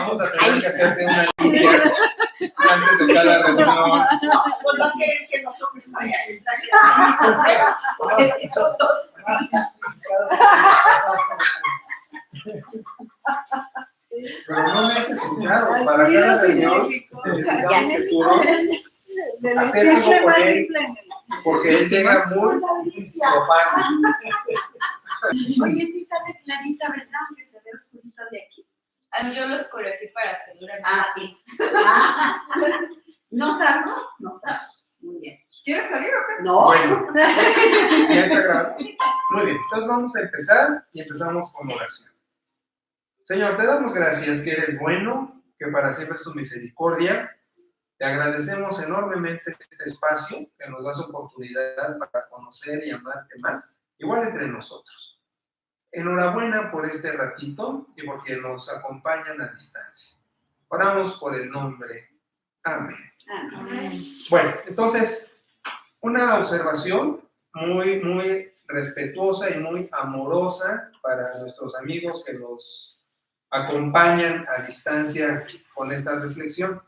Vamos a tener que hacerte una limpia antes de cada reunión. Pues no quieren que nosotros vaya a entrar. Porque son dos. Pero no me has escuchado. Para cada reunión necesitamos que tú hacer algo con él, porque él llega muy profano. Oye, sí sale clarita, ¿verdad? Aunque se ve oscurito de aquí. Yo lo oscurecí para que dure más. Sí. ¿No salgo? No salgo. Muy bien. ¿Quieres salir o qué? No. Bueno, ya está grabado. Muy bien, entonces vamos a empezar y empezamos con oración. Señor, te damos gracias que eres bueno, que para siempre es tu misericordia. Te agradecemos enormemente este espacio que nos das oportunidad para conocer y amarte más, igual entre nosotros. Enhorabuena por este ratito y porque nos acompañan a distancia. Oramos por el nombre. Amén. Bueno, entonces, una observación muy respetuosa y muy amorosa para nuestros amigos que nos acompañan a distancia con esta reflexión.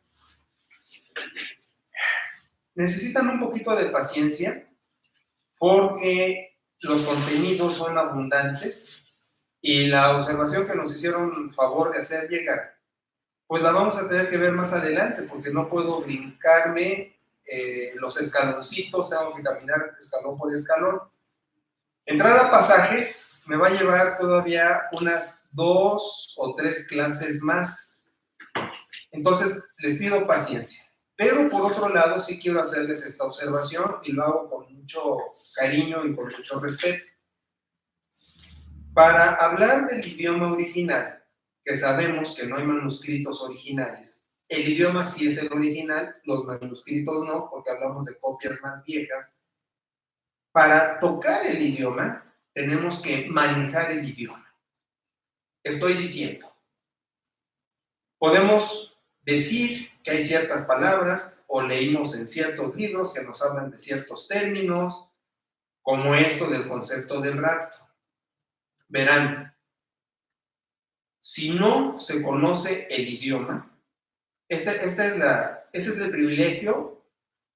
Necesitan un poquito de paciencia porque los contenidos son abundantes y la observación que nos hicieron favor de hacer llegar, pues la vamos a tener que ver más adelante porque no puedo brincarme los escaloncitos, tengo que caminar escalón por escalón. Entrar a pasajes me va a llevar todavía unas 2 o 3 clases más. Entonces, les pido paciencia. Pero, por otro lado, sí quiero hacerles esta observación y lo hago con mucho cariño y con mucho respeto. Para hablar del idioma original, que sabemos que no hay manuscritos originales, el idioma sí es el original, los manuscritos no, porque hablamos de copias más viejas. Para tocar el idioma, tenemos que manejar el idioma. Estoy diciendo, podemos decir que hay ciertas palabras o leímos en ciertos libros que nos hablan de ciertos términos, como esto del concepto del rapto. Verán, si no se conoce el idioma, ese es el privilegio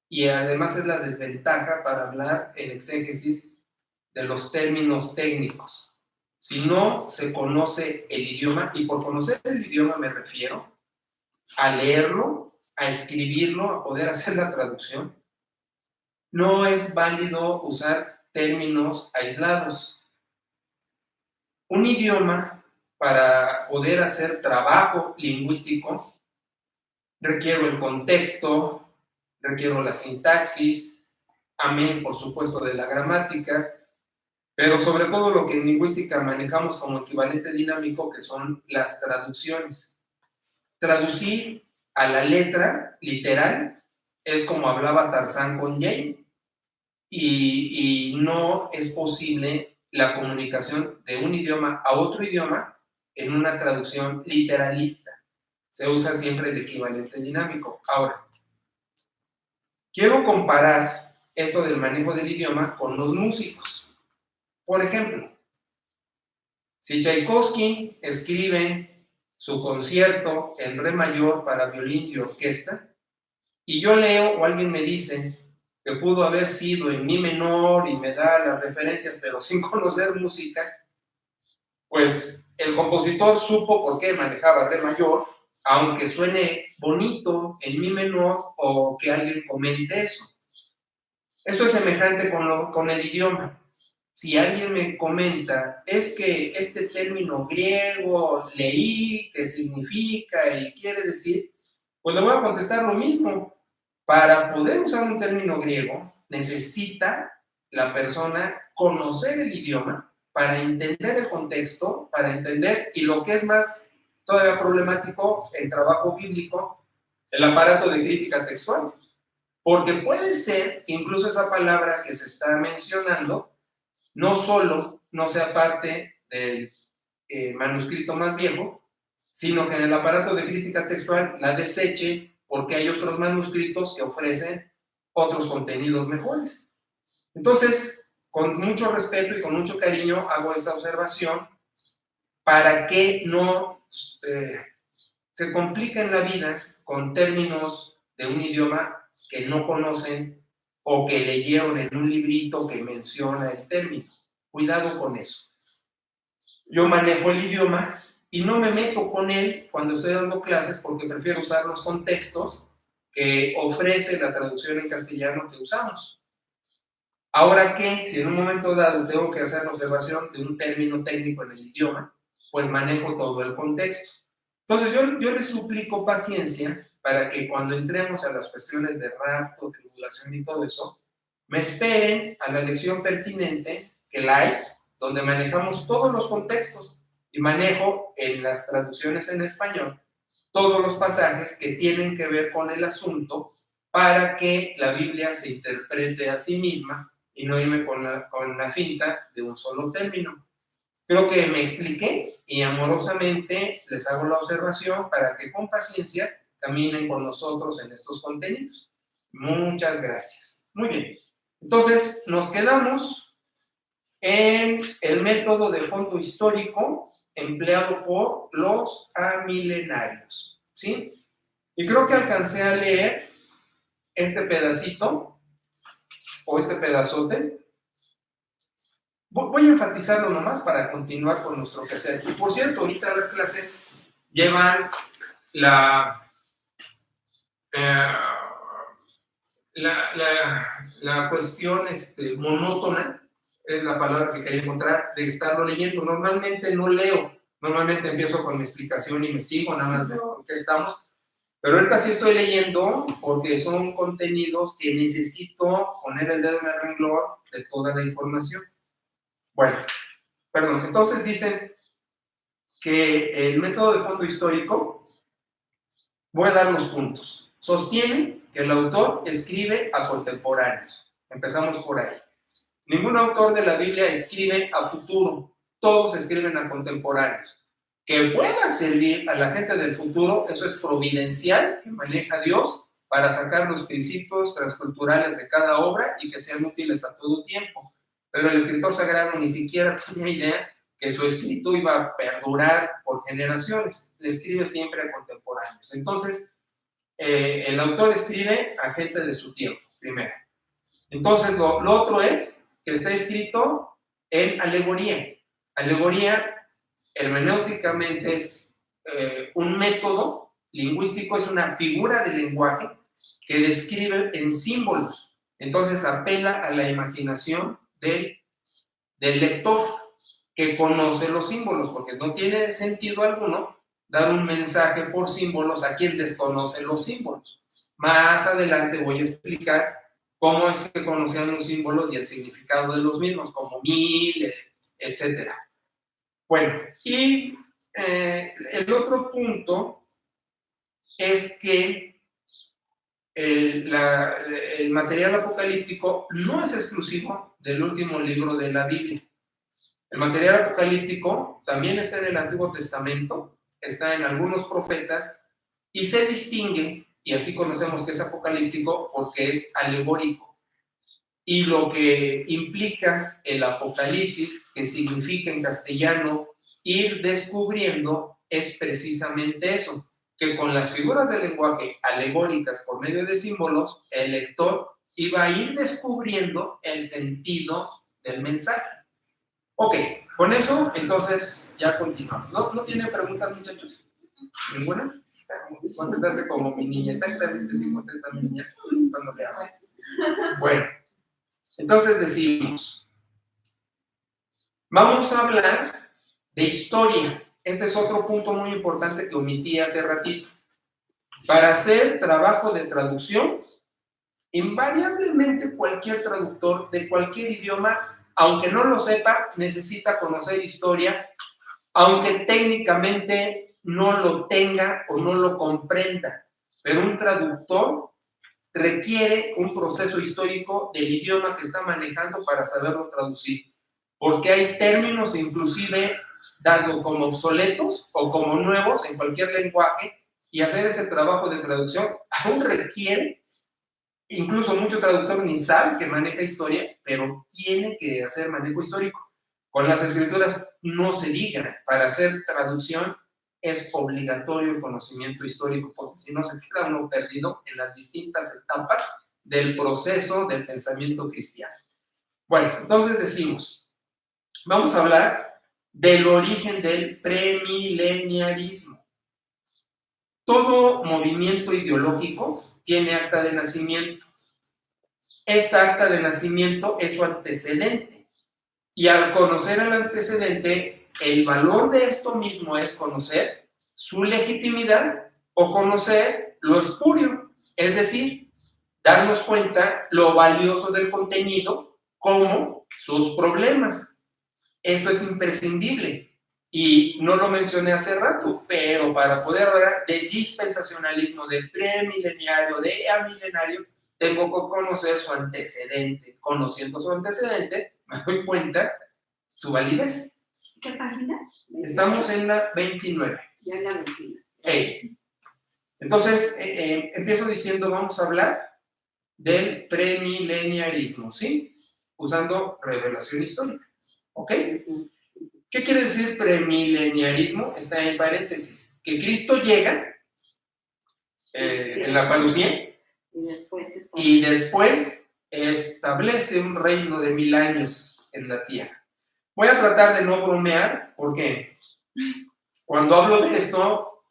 y además es la desventaja para hablar en exégesis de los términos técnicos. Si no se conoce el idioma, y por conocer el idioma me refiero a leerlo, a escribirlo, a poder hacer la traducción, no es válido usar términos aislados. Un idioma, para poder hacer trabajo lingüístico, requiero el contexto, requiero la sintaxis, amén, por supuesto, de la gramática, pero sobre todo lo que en lingüística manejamos como equivalente dinámico, que son las traducciones. Traducir a la letra, literal, es como hablaba Tarzán con Jane, y no es posible la comunicación de un idioma a otro idioma en una traducción literalista. Se usa siempre el equivalente dinámico. Ahora, quiero comparar esto del manejo del idioma con los músicos. Por ejemplo, si Tchaikovsky escribe su concierto en re mayor para violín y orquesta, y yo leo o alguien me dice que pudo haber sido en mi menor y me da las referencias, pero sin conocer música, pues el compositor supo por qué manejaba re mayor, aunque suene bonito en mi menor o que alguien comente eso. Esto es semejante con el idioma. Si alguien me comenta, es que este término griego leí, que significa y quiere decir, pues le voy a contestar lo mismo. Para poder usar un término griego, necesita la persona conocer el idioma para entender el contexto, para entender, y lo que es más todavía problemático, el trabajo bíblico, el aparato de crítica textual. Porque puede ser que incluso esa palabra que se está mencionando no solo no sea parte del manuscrito más viejo, sino que en el aparato de crítica textual la deseche porque hay otros manuscritos que ofrecen otros contenidos mejores. Entonces, con mucho respeto y con mucho cariño hago esta observación para que no se complican la vida con términos de un idioma que no conocen o que leyeron en un librito que menciona el término. Cuidado con eso. Yo manejo el idioma y no me meto con él cuando estoy dando clases porque prefiero usar los contextos que ofrece la traducción en castellano que usamos. Ahora que, si en un momento dado tengo que hacer la observación de un término técnico en el idioma, pues manejo todo el contexto. Entonces yo les suplico paciencia para que cuando entremos a las cuestiones de rapto, tribulación y todo eso, me esperen a la lección pertinente que la hay, donde manejamos todos los contextos y manejo en las traducciones en español todos los pasajes que tienen que ver con el asunto para que la Biblia se interprete a sí misma y no irme con la finta de un solo término. Creo que me expliqué y amorosamente les hago la observación para que con paciencia caminen con nosotros en estos contenidos. Muchas gracias. Muy bien. Entonces, nos quedamos en el método de fondo histórico empleado por los amilenarios, ¿sí? Y creo que alcancé a leer este pedacito, o este pedazote. Voy a enfatizarlo nomás para continuar con nuestro quehacer. Y por cierto, ahorita las clases llevan la cuestión monótona, es la palabra que quería encontrar, de estarlo leyendo. Normalmente no leo, normalmente empiezo con mi explicación y me sigo, nada más veo en qué estamos. Pero ahorita sí estoy leyendo porque son contenidos que necesito poner el dedo en el renglón de toda la información. Bueno, perdón, entonces dicen que el método de fondo histórico, voy a dar los puntos. Sostiene que el autor escribe a contemporáneos. Empezamos por ahí. Ningún autor de la Biblia escribe a futuro, todos escriben a contemporáneos. Que pueda servir a la gente del futuro, eso es providencial, que maneja Dios para sacar los principios transculturales de cada obra y que sean útiles a todo tiempo. Pero el escritor sagrado ni siquiera tenía idea que su escrito iba a perdurar por generaciones. Le escribe siempre a contemporáneos. Entonces, el autor escribe a gente de su tiempo, primero. Entonces, lo otro es que está escrito en alegoría. Alegoría, hermenéuticamente, es un método lingüístico, es una figura de lenguaje que describe en símbolos. Entonces, apela a la imaginación del lector que conoce los símbolos, porque no tiene sentido alguno dar un mensaje por símbolos a quien desconoce los símbolos. Más adelante voy a explicar cómo es que conocían los símbolos y el significado de los mismos, como mil, etc. Bueno, y el otro punto es que el material apocalíptico no es exclusivo del último libro de la Biblia. El material apocalíptico también está en el Antiguo Testamento, está en algunos profetas y se distingue, y así conocemos que es apocalíptico porque es alegórico. Y lo que implica el apocalipsis, que significa en castellano ir descubriendo, es precisamente eso, que con las figuras del lenguaje alegóricas por medio de símbolos, el lector iba a ir descubriendo el sentido del mensaje. Ok, con eso, entonces, ya continuamos. ¿No tienen preguntas, muchachos? ¿Ninguna? Contestaste como mi niña, exactamente si contesta mi niña cuando le hablo. Bueno, entonces decimos, vamos a hablar de historia. Este es otro punto muy importante que omití hace ratito. Para hacer trabajo de traducción, invariablemente cualquier traductor de cualquier idioma, aunque no lo sepa, necesita conocer historia, aunque técnicamente no lo tenga o no lo comprenda. Pero un traductor requiere un proceso histórico del idioma que está manejando para saberlo traducir. Porque hay términos inclusive dados como obsoletos o como nuevos en cualquier lenguaje, y hacer ese trabajo de traducción aún requiere, incluso mucho traductor ni sabe que maneja historia, pero tiene que hacer manejo histórico. Con las escrituras no se diga, para hacer traducción es obligatorio el conocimiento histórico, porque si no se queda uno perdido en las distintas etapas del proceso del pensamiento cristiano. Bueno, entonces decimos, vamos a hablar del origen del premileniarismo. Todo movimiento ideológico tiene acta de nacimiento. Esta acta de nacimiento es su antecedente. Y al conocer el antecedente, el valor de esto mismo es conocer su legitimidad o conocer lo espurio, es decir, darnos cuenta lo valioso del contenido como sus problemas. Esto es imprescindible. Y no lo mencioné hace rato, pero para poder hablar de dispensacionalismo, de premileniario, de amilenario, tengo que conocer su antecedente. Conociendo su antecedente, me doy cuenta su validez. ¿Qué página? Estamos en la 29. Ya en la 29. Hey. Entonces, empiezo diciendo, vamos a hablar del premileniarismo, ¿sí? Usando revelación histórica, ¿ok? ¿Qué quiere decir premileniarismo? Está en paréntesis. Que Cristo llega en la parucía y después establece un reino de 1000 años en la tierra. Voy a tratar de no bromear, porque cuando hablo de esto,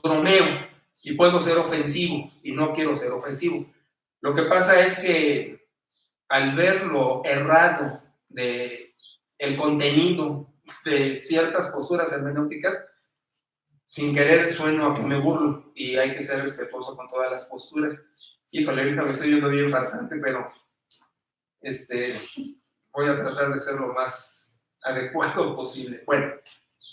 bromeo y puedo ser ofensivo, y no quiero ser ofensivo. Lo que pasa es que al ver lo errado de el contenido de ciertas posturas hermenéuticas, sin querer sueno a que me burlo, y hay que ser respetuoso con todas las posturas. Híjole, ahorita me estoy yendo bien farsante, pero voy a tratar de ser lo más adecuado posible. Bueno,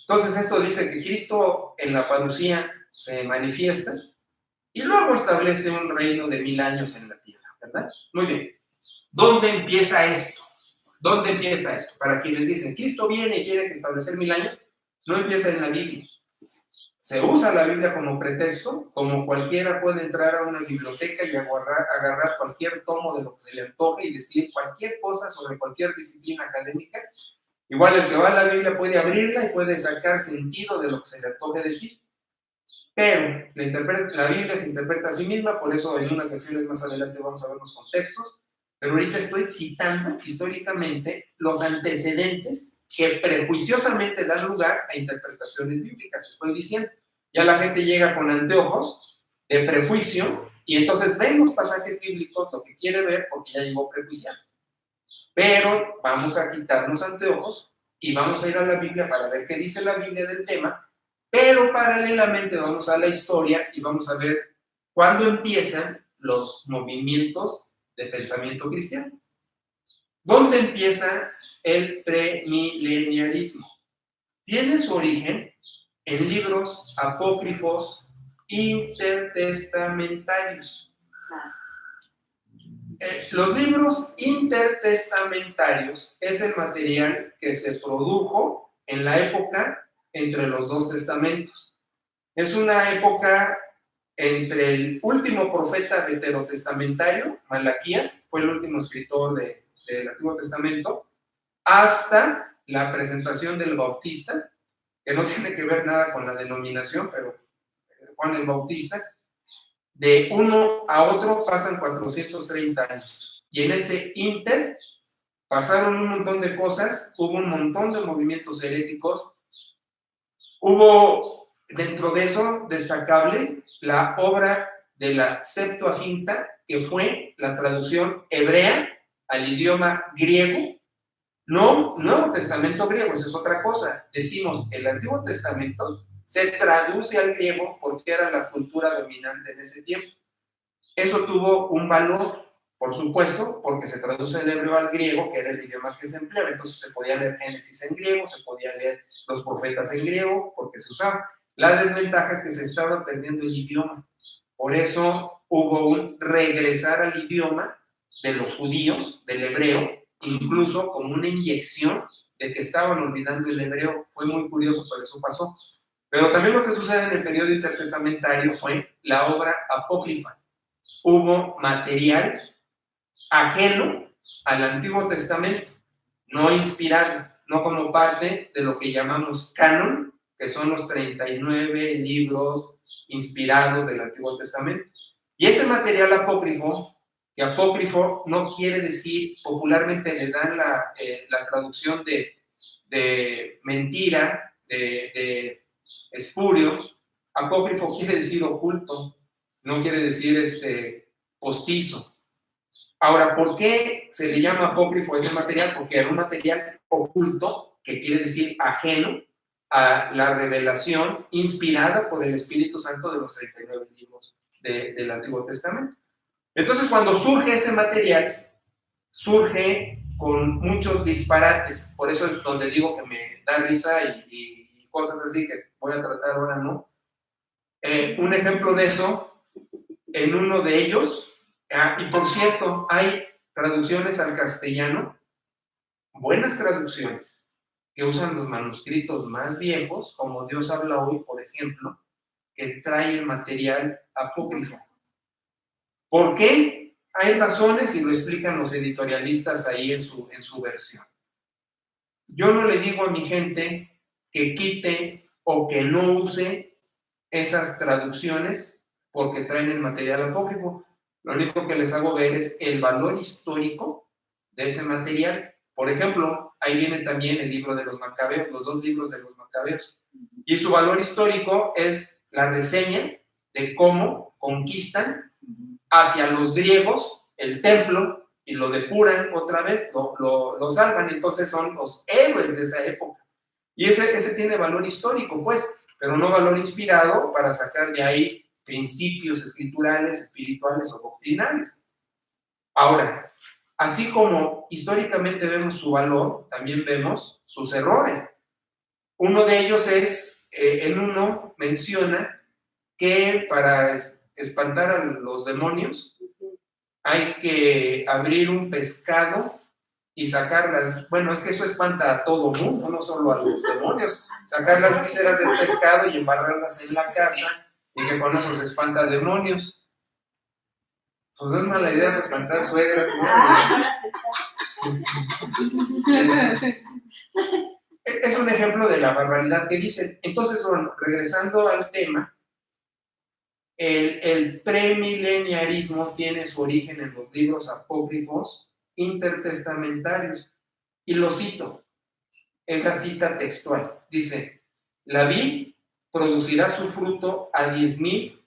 entonces esto dice que Cristo en la parucía se manifiesta y luego establece un reino de 1000 años en la tierra, ¿verdad? Muy bien. ¿Dónde empieza esto? ¿Dónde empieza esto? Para quienes dicen, Cristo viene y quiere establecer 1000 años, no empieza en la Biblia. Se usa la Biblia como pretexto, como cualquiera puede entrar a una biblioteca y agarrar cualquier tomo de lo que se le antoje y decir cualquier cosa sobre cualquier disciplina académica. Igual el que va a la Biblia puede abrirla y puede sacar sentido de lo que se le antoje decir. Pero la Biblia se interpreta a sí misma, por eso en unas lecciones más adelante vamos a ver los contextos. Pero ahorita estoy citando históricamente los antecedentes que prejuiciosamente dan lugar a interpretaciones bíblicas. Estoy diciendo, ya la gente llega con anteojos de prejuicio y entonces ven los pasajes bíblicos, lo que quiere ver, porque ya llegó prejuiciado. Pero vamos a quitarnos anteojos y vamos a ir a la Biblia para ver qué dice la Biblia del tema, pero paralelamente vamos a la historia y vamos a ver cuándo empiezan los movimientos de pensamiento cristiano. ¿Dónde empieza el premileniarismo? Tiene su origen en libros apócrifos intertestamentarios. Los libros intertestamentarios es el material que se produjo en la época entre los dos testamentos. Es una época entre el último profeta veterotestamentario, Malaquías, fue el último escritor del Antiguo Testamento, hasta la presentación del Bautista, que no tiene que ver nada con la denominación, pero Juan el Bautista. De uno a otro pasan 430 años. Y en ese inter pasaron un montón de cosas, hubo un montón de movimientos heréticos, hubo dentro de eso destacable la obra de la Septuaginta, que fue la traducción hebrea al idioma griego. No, Nuevo Testamento griego, eso es otra cosa. Decimos, el Antiguo Testamento se traduce al griego porque era la cultura dominante en ese tiempo. Eso tuvo un valor, por supuesto, porque se traduce el hebreo al griego, que era el idioma que se empleaba. Entonces se podía leer Génesis en griego, se podía leer los profetas en griego, porque se usaba. La desventaja es que se estaba perdiendo el idioma. Por eso hubo un regresar al idioma de los judíos, del hebreo, incluso como una inyección de que estaban olvidando el hebreo. Fue muy curioso, pero eso pasó. Pero también lo que sucede en el periodo intertestamentario fue la obra apócrifa. Hubo material ajeno al Antiguo Testamento, no inspirado, no como parte de lo que llamamos canon que son los 39 libros inspirados del Antiguo Testamento. Y ese material apócrifo, que apócrifo no quiere decir, popularmente le dan la traducción de mentira, de espurio. Apócrifo quiere decir oculto, no quiere decir postizo. Ahora, ¿por qué se le llama apócrifo a ese material? Porque era un material oculto, que quiere decir ajeno a la revelación inspirada por el Espíritu Santo de los 39 libros del Antiguo Testamento. Entonces, cuando surge ese material, surge con muchos disparates. Por eso es donde digo que me da risa y cosas así que voy a tratar ahora, ¿no? Un ejemplo de eso, en uno de ellos, y por cierto, hay traducciones al castellano, buenas traducciones, que usan los manuscritos más viejos, como Dios habla hoy, por ejemplo, que trae el material apócrifo. ¿Por qué? Hay razones y lo explican los editorialistas ahí en su versión. Yo no le digo a mi gente que quite o que no use esas traducciones porque traen el material apócrifo. Lo único que les hago ver es el valor histórico de ese material. Por ejemplo, ahí viene también el libro de los Macabeos, los 2 libros de los Macabeos. Y su valor histórico es la reseña de cómo conquistan hacia los griegos el templo y lo depuran otra vez, lo salvan. Entonces son los héroes de esa época. Y ese tiene valor histórico, pues, pero no valor inspirado para sacar de ahí principios escriturales, espirituales o doctrinales. Ahora, así como históricamente vemos su valor, también vemos sus errores. Uno de ellos es, en uno menciona que para espantar a los demonios hay que abrir un pescado y sacarlas. Bueno, es que eso espanta a todo mundo, no solo a los demonios. Sacar las vísceras del pescado y embarrarlas en la casa y que con eso se espanta demonios. Pues no es mala idea para espantar suegras, ¿no? Es un ejemplo de la barbaridad que dicen. Entonces, bueno, regresando al tema, el premileniarismo tiene su origen en los libros apócrifos intertestamentarios. Y lo cito, es la cita textual. Dice, la vid producirá su fruto a 10,000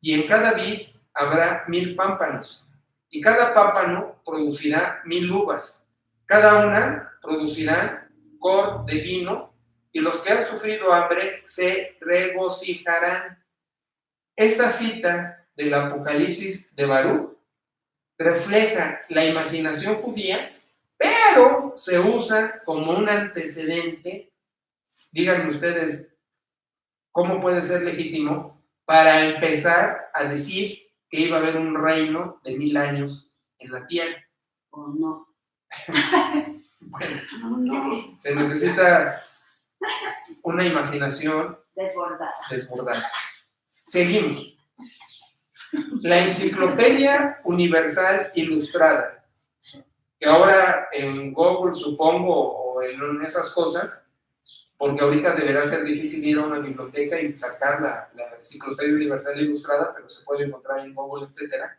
y en cada vid habrá 1,000 pámpanos. Y cada pámpano producirá 1,000 uvas. Cada una producirá cor de vino y los que han sufrido hambre se regocijarán. Esta cita del Apocalipsis de Baruch refleja la imaginación judía, pero se usa como un antecedente, díganme ustedes, ¿cómo puede ser legítimo? Para empezar a decir que iba a haber un reino de 1,000 años en la tierra. ¿O no? Bueno, No. se necesita una imaginación Desbordada. Seguimos. La Enciclopedia Universal Ilustrada, que ahora en Google, supongo, o en esas cosas, porque ahorita deberá ser difícil ir a una biblioteca y sacar la Enciclopedia Universal Ilustrada, pero se puede encontrar en Google, etcétera,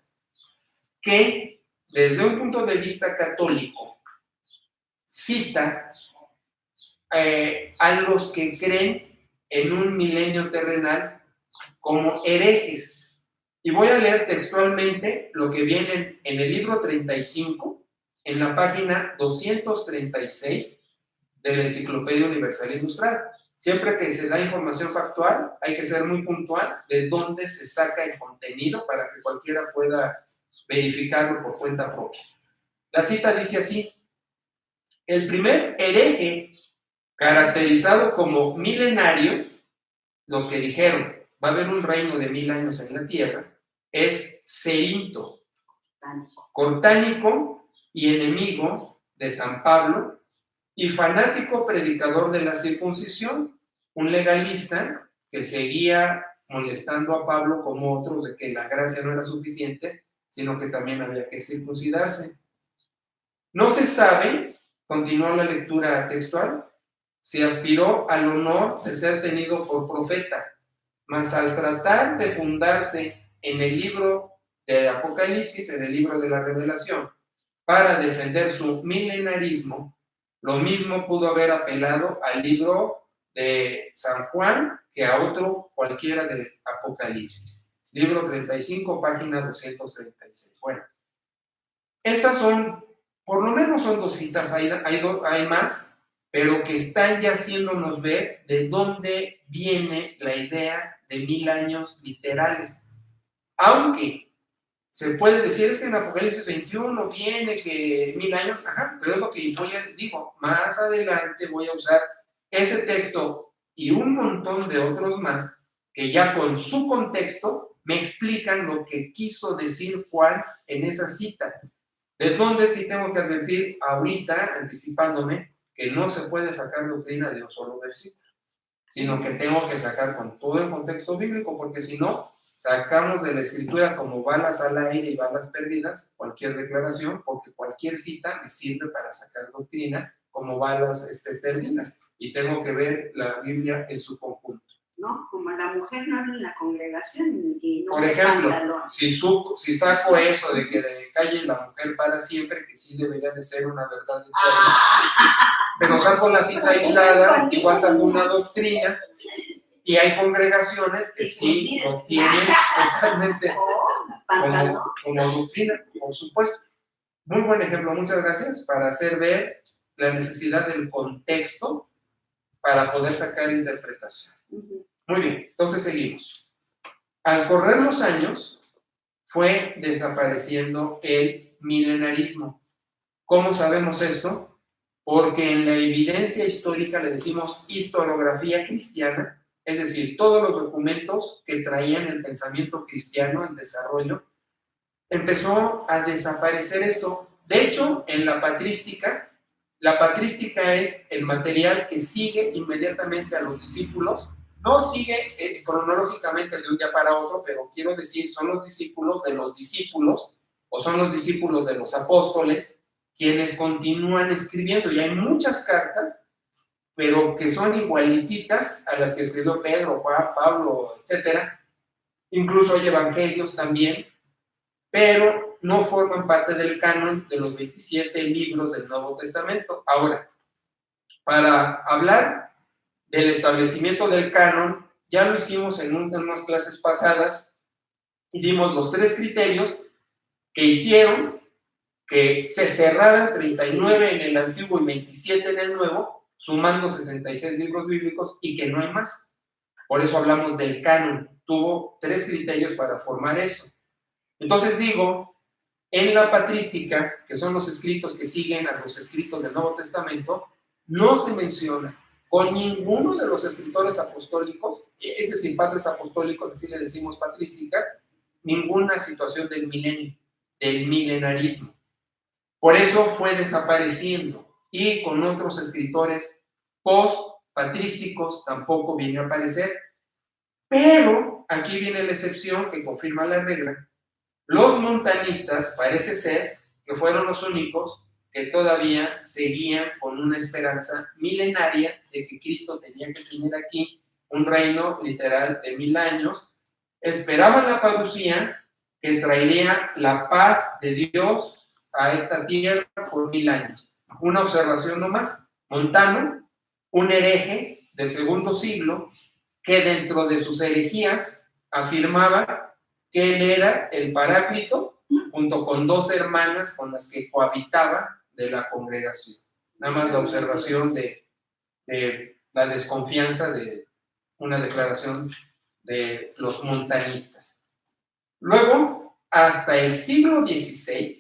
que desde un punto de vista católico cita a los que creen en un milenio terrenal como herejes. Y voy a leer textualmente lo que viene en el libro 35, en la página 236 de la Enciclopedia Universal Ilustrada. Siempre que se da información factual, hay que ser muy puntual de dónde se saca el contenido para que cualquiera pueda verificarlo por cuenta propia. La cita dice así: el primer hereje caracterizado como milenario, los que dijeron va a haber un reino de 1,000 años en la tierra, es Cerinto, cortánico y enemigo de San Pablo y fanático predicador de la circuncisión, un legalista que seguía molestando a Pablo como otros de que la gracia no era suficiente, sino que también había que circuncidarse. No se sabe, continuó la lectura textual, se aspiró al honor de ser tenido por profeta, mas al tratar de fundarse en el libro de Apocalipsis, en el libro de la Revelación, para defender su milenarismo, lo mismo pudo haber apelado al libro de San Juan que a otro cualquiera de Apocalipsis. Libro 35, página 236. Bueno, estas son, por lo menos son dos citas, hay más, pero que están ya haciéndonos ver de dónde viene la idea de 1000 años literales. Aunque se puede decir, es que en Apocalipsis 21 viene que 1000 años, pero es lo que digo, más adelante voy a usar ese texto y un montón de otros más que ya con su contexto me explican lo que quiso decir Juan en esa cita. De donde sí tengo que advertir ahorita, anticipándome, que no se puede sacar doctrina de un solo versículo, sino que tengo que sacar con todo el contexto bíblico, porque si no, sacamos de la escritura como balas al aire y balas perdidas, cualquier declaración, porque cualquier cita me sirve para sacar doctrina como balas perdidas, y tengo que ver la Biblia en su conjunto. ¿No? Como la mujer no habla en la congregación y no. Por ejemplo, si saco eso de que calle la mujer para siempre, que sí debería de ser una verdad eterna, pero saco la cita aislada, igual saco una doctrina, y hay congregaciones que sí lo tienen totalmente como doctrina, por supuesto. Muy buen ejemplo, muchas gracias, para hacer ver la necesidad del contexto para poder sacar interpretación. Muy bien, entonces seguimos. Al correr los años, fue desapareciendo el milenarismo. ¿Cómo sabemos esto? Porque en la evidencia histórica le decimos historiografía cristiana, es decir, todos los documentos que traían el pensamiento cristiano en desarrollo, empezó a desaparecer esto. De hecho, en la patrística es el material que sigue inmediatamente a los discípulos. No sigue cronológicamente de un día para otro, pero quiero decir, son los discípulos de los discípulos, o son los discípulos de los apóstoles, quienes continúan escribiendo. Y hay muchas cartas, pero que son igualititas a las que escribió Pedro, Juan, Pablo, etc. Incluso hay evangelios también, pero no forman parte del canon de los 27 libros del Nuevo Testamento. Ahora, para hablar del establecimiento del canon, ya lo hicimos en unas clases pasadas y dimos los 3 criterios que hicieron que se cerraran 39 en el Antiguo y 27 en el Nuevo, sumando 66 libros bíblicos, y que no hay más. Por eso hablamos del canon. Tuvo 3 criterios para formar eso. Entonces digo, en la patrística, que son los escritos que siguen a los escritos del Nuevo Testamento, no se menciona con ninguno de los escritores apostólicos, es decir, padres apostólicos, así le decimos patrística, ninguna situación del milenio, del milenarismo. Por eso fue desapareciendo, y con otros escritores post-patrísticos tampoco viene a aparecer. Pero aquí viene la excepción que confirma la regla. Los montanistas parece ser que fueron los únicos que todavía seguían con una esperanza milenaria de que Cristo tenía que tener aquí un reino literal de 1000 años. Esperaban la parucía, que traería la paz de Dios a esta tierra por 1000 años. Una observación nomás. Montano, un hereje del segundo siglo, que dentro de sus herejías afirmaba que él era el Paráclito, junto con 2 hermanas con las que cohabitaba de la congregación. Nada más la observación de la desconfianza de una declaración de los montanistas. Luego, hasta el siglo XVI,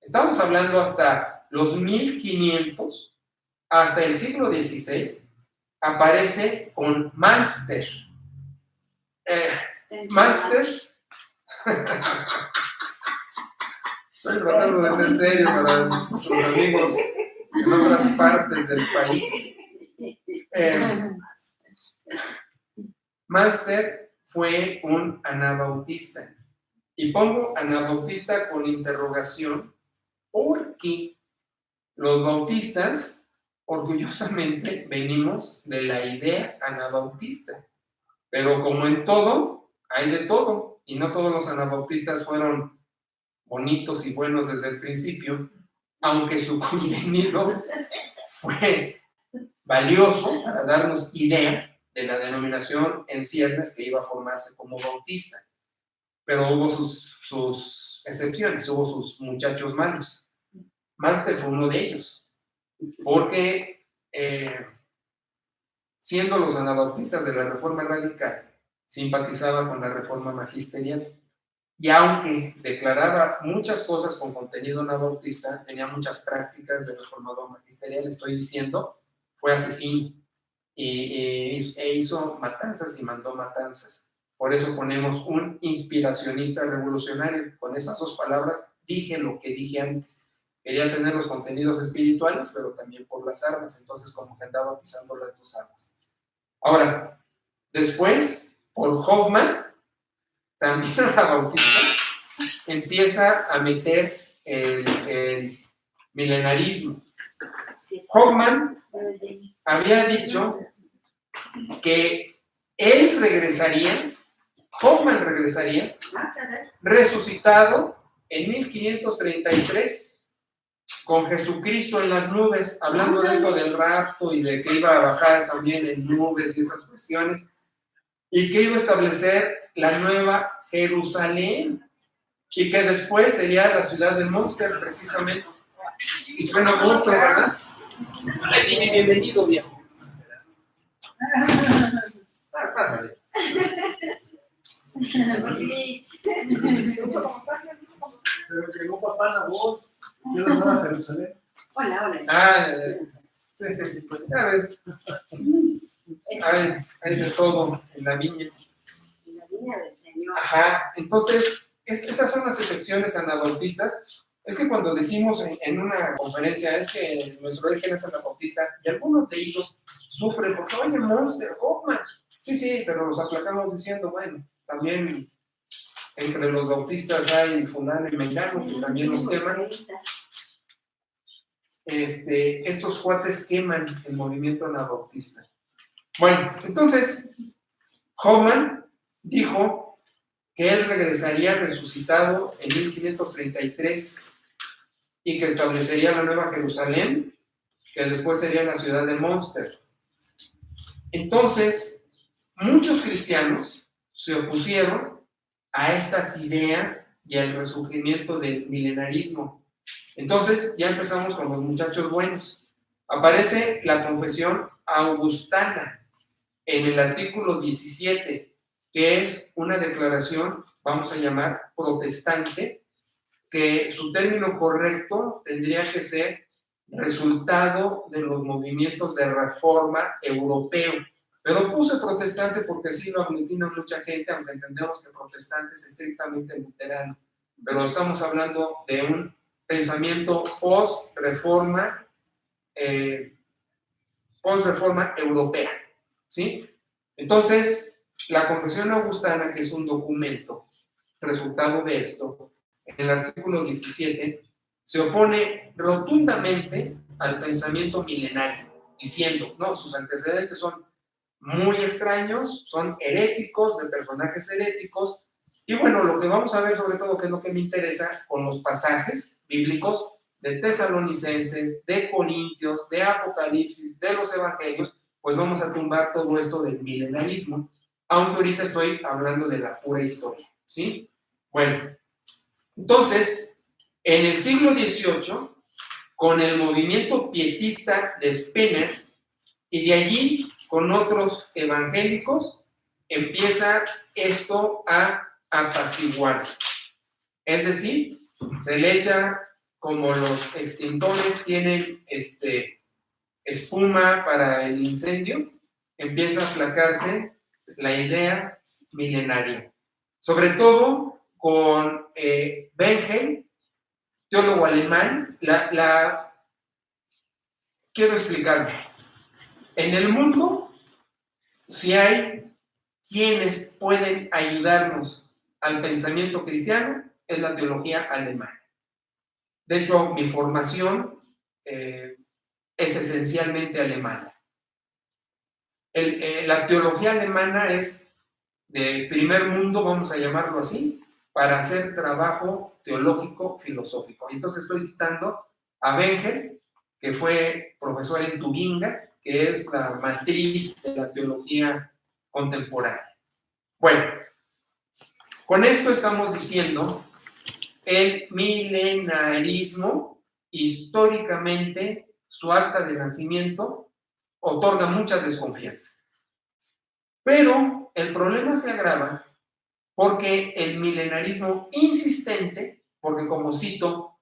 estamos hablando hasta los 1500, hasta el siglo XVI, aparece con Manster. Manster. Estoy tratando de ser serio para nuestros amigos en otras partes del país. Manster fue un anabautista. Y pongo anabautista con interrogación porque los bautistas orgullosamente venimos de la idea anabautista. Pero como en todo, hay de todo. Y no todos los anabautistas fueron bonitos y buenos desde el principio, aunque su contenido fue valioso para darnos idea de la denominación en ciernes que iba a formarse como bautista. Pero hubo sus excepciones, hubo sus muchachos malos. Manster fue uno de ellos, porque siendo los anabautistas de la Reforma Radical, simpatizaba con la Reforma Magisterial. Y aunque declaraba muchas cosas con contenido anabautista, tenía muchas prácticas de reformador magisterial, estoy diciendo, fue asesino e hizo matanzas y mandó matanzas. Por eso ponemos un inspiracionista revolucionario. Con esas dos palabras dije lo que dije antes. Quería tener los contenidos espirituales, pero también por las armas. Entonces como que andaba pisando las dos armas. Ahora, después, por Hoffman, también anabautista, empieza a meter el milenarismo. Hoffman había dicho que él regresaría, Hoffman regresaría, resucitado en 1533, con Jesucristo en las nubes, hablando de esto del rapto y de que iba a bajar también en nubes y esas cuestiones, y que iba a establecer la nueva Jerusalén, y que después sería la ciudad de Münster, precisamente. Y suena gusto, ¿verdad? Hola, Jimmy, bienvenido, viejo. Pásale. Pero que no papá la voz. Yo no voy a Jerusalén. Hola. Sí, pues, ya ves. Hay de todo en la viña. En la viña del Señor. Ajá, entonces, esas son las excepciones anabautistas. Es que cuando decimos en una conferencia, es que nuestro origen es anabautista, y algunos de ellos sufren porque, oye, Monster, Hoffman. Sí, pero los aplacamos diciendo, bueno, también entre los bautistas hay fulano y mengano, que también los queman. Estos cuates queman el movimiento anabautista. Bueno, entonces, Hoffman dijo que él regresaría resucitado en 1533 y que establecería la Nueva Jerusalén, que después sería la ciudad de Münster. Entonces, muchos cristianos se opusieron a estas ideas y al resurgimiento del milenarismo. Entonces, ya empezamos con los muchachos buenos. Aparece la confesión augustana en el artículo 17, que es una declaración, vamos a llamar, protestante, que su término correcto tendría que ser resultado de los movimientos de reforma europeo. Pero puse protestante porque así lo aglutina mucha gente, aunque entendemos que protestante es estrictamente luterano. Pero estamos hablando de un pensamiento post-reforma europea, ¿sí? Entonces, la Confesión Augustana, que es un documento resultado de esto, en el artículo 17, se opone rotundamente al pensamiento milenario, diciendo, no, sus antecedentes son muy extraños, son heréticos, de personajes heréticos, y bueno, lo que vamos a ver sobre todo, que es lo que me interesa, con los pasajes bíblicos de Tesalonicenses, de Corintios, de Apocalipsis, de los Evangelios, pues vamos a tumbar todo esto del milenarismo, aunque ahorita estoy hablando de la pura historia, ¿sí? Bueno, entonces, en el siglo XVIII, con el movimiento pietista de Spener, y de allí, con otros evangélicos, empieza esto a apaciguarse. Es decir, se le echa, como los extintores tienen espuma para el incendio, empieza a aplacarse la idea milenaria. Sobre todo con Bengel, teólogo alemán, quiero explicarme. En el mundo, si hay quienes pueden ayudarnos al pensamiento cristiano, es la teología alemana. De hecho, mi formación es esencialmente alemana. La teología alemana es de primer mundo, vamos a llamarlo así, para hacer trabajo teológico filosófico. Entonces estoy citando a Wenger, que fue profesor en Tubinga, que es la matriz de la teología contemporánea. Bueno, con esto estamos diciendo el milenarismo, históricamente, su acta de nacimiento otorga mucha desconfianza. Pero el problema se agrava porque el milenarismo insistente, porque como cito,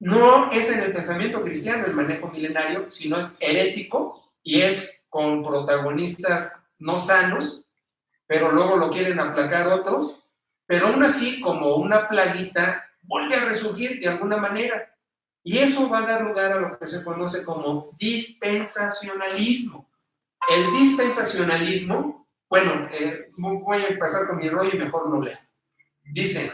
no es en el pensamiento cristiano el manejo milenario, sino es herético y es con protagonistas no sanos, pero luego lo quieren aplacar otros, pero aún así, como una plaguita, vuelve a resurgir de alguna manera. Y eso va a dar lugar a lo que se conoce como dispensacionalismo. El dispensacionalismo, bueno, voy a empezar con mi rollo y mejor lo leo. Dice,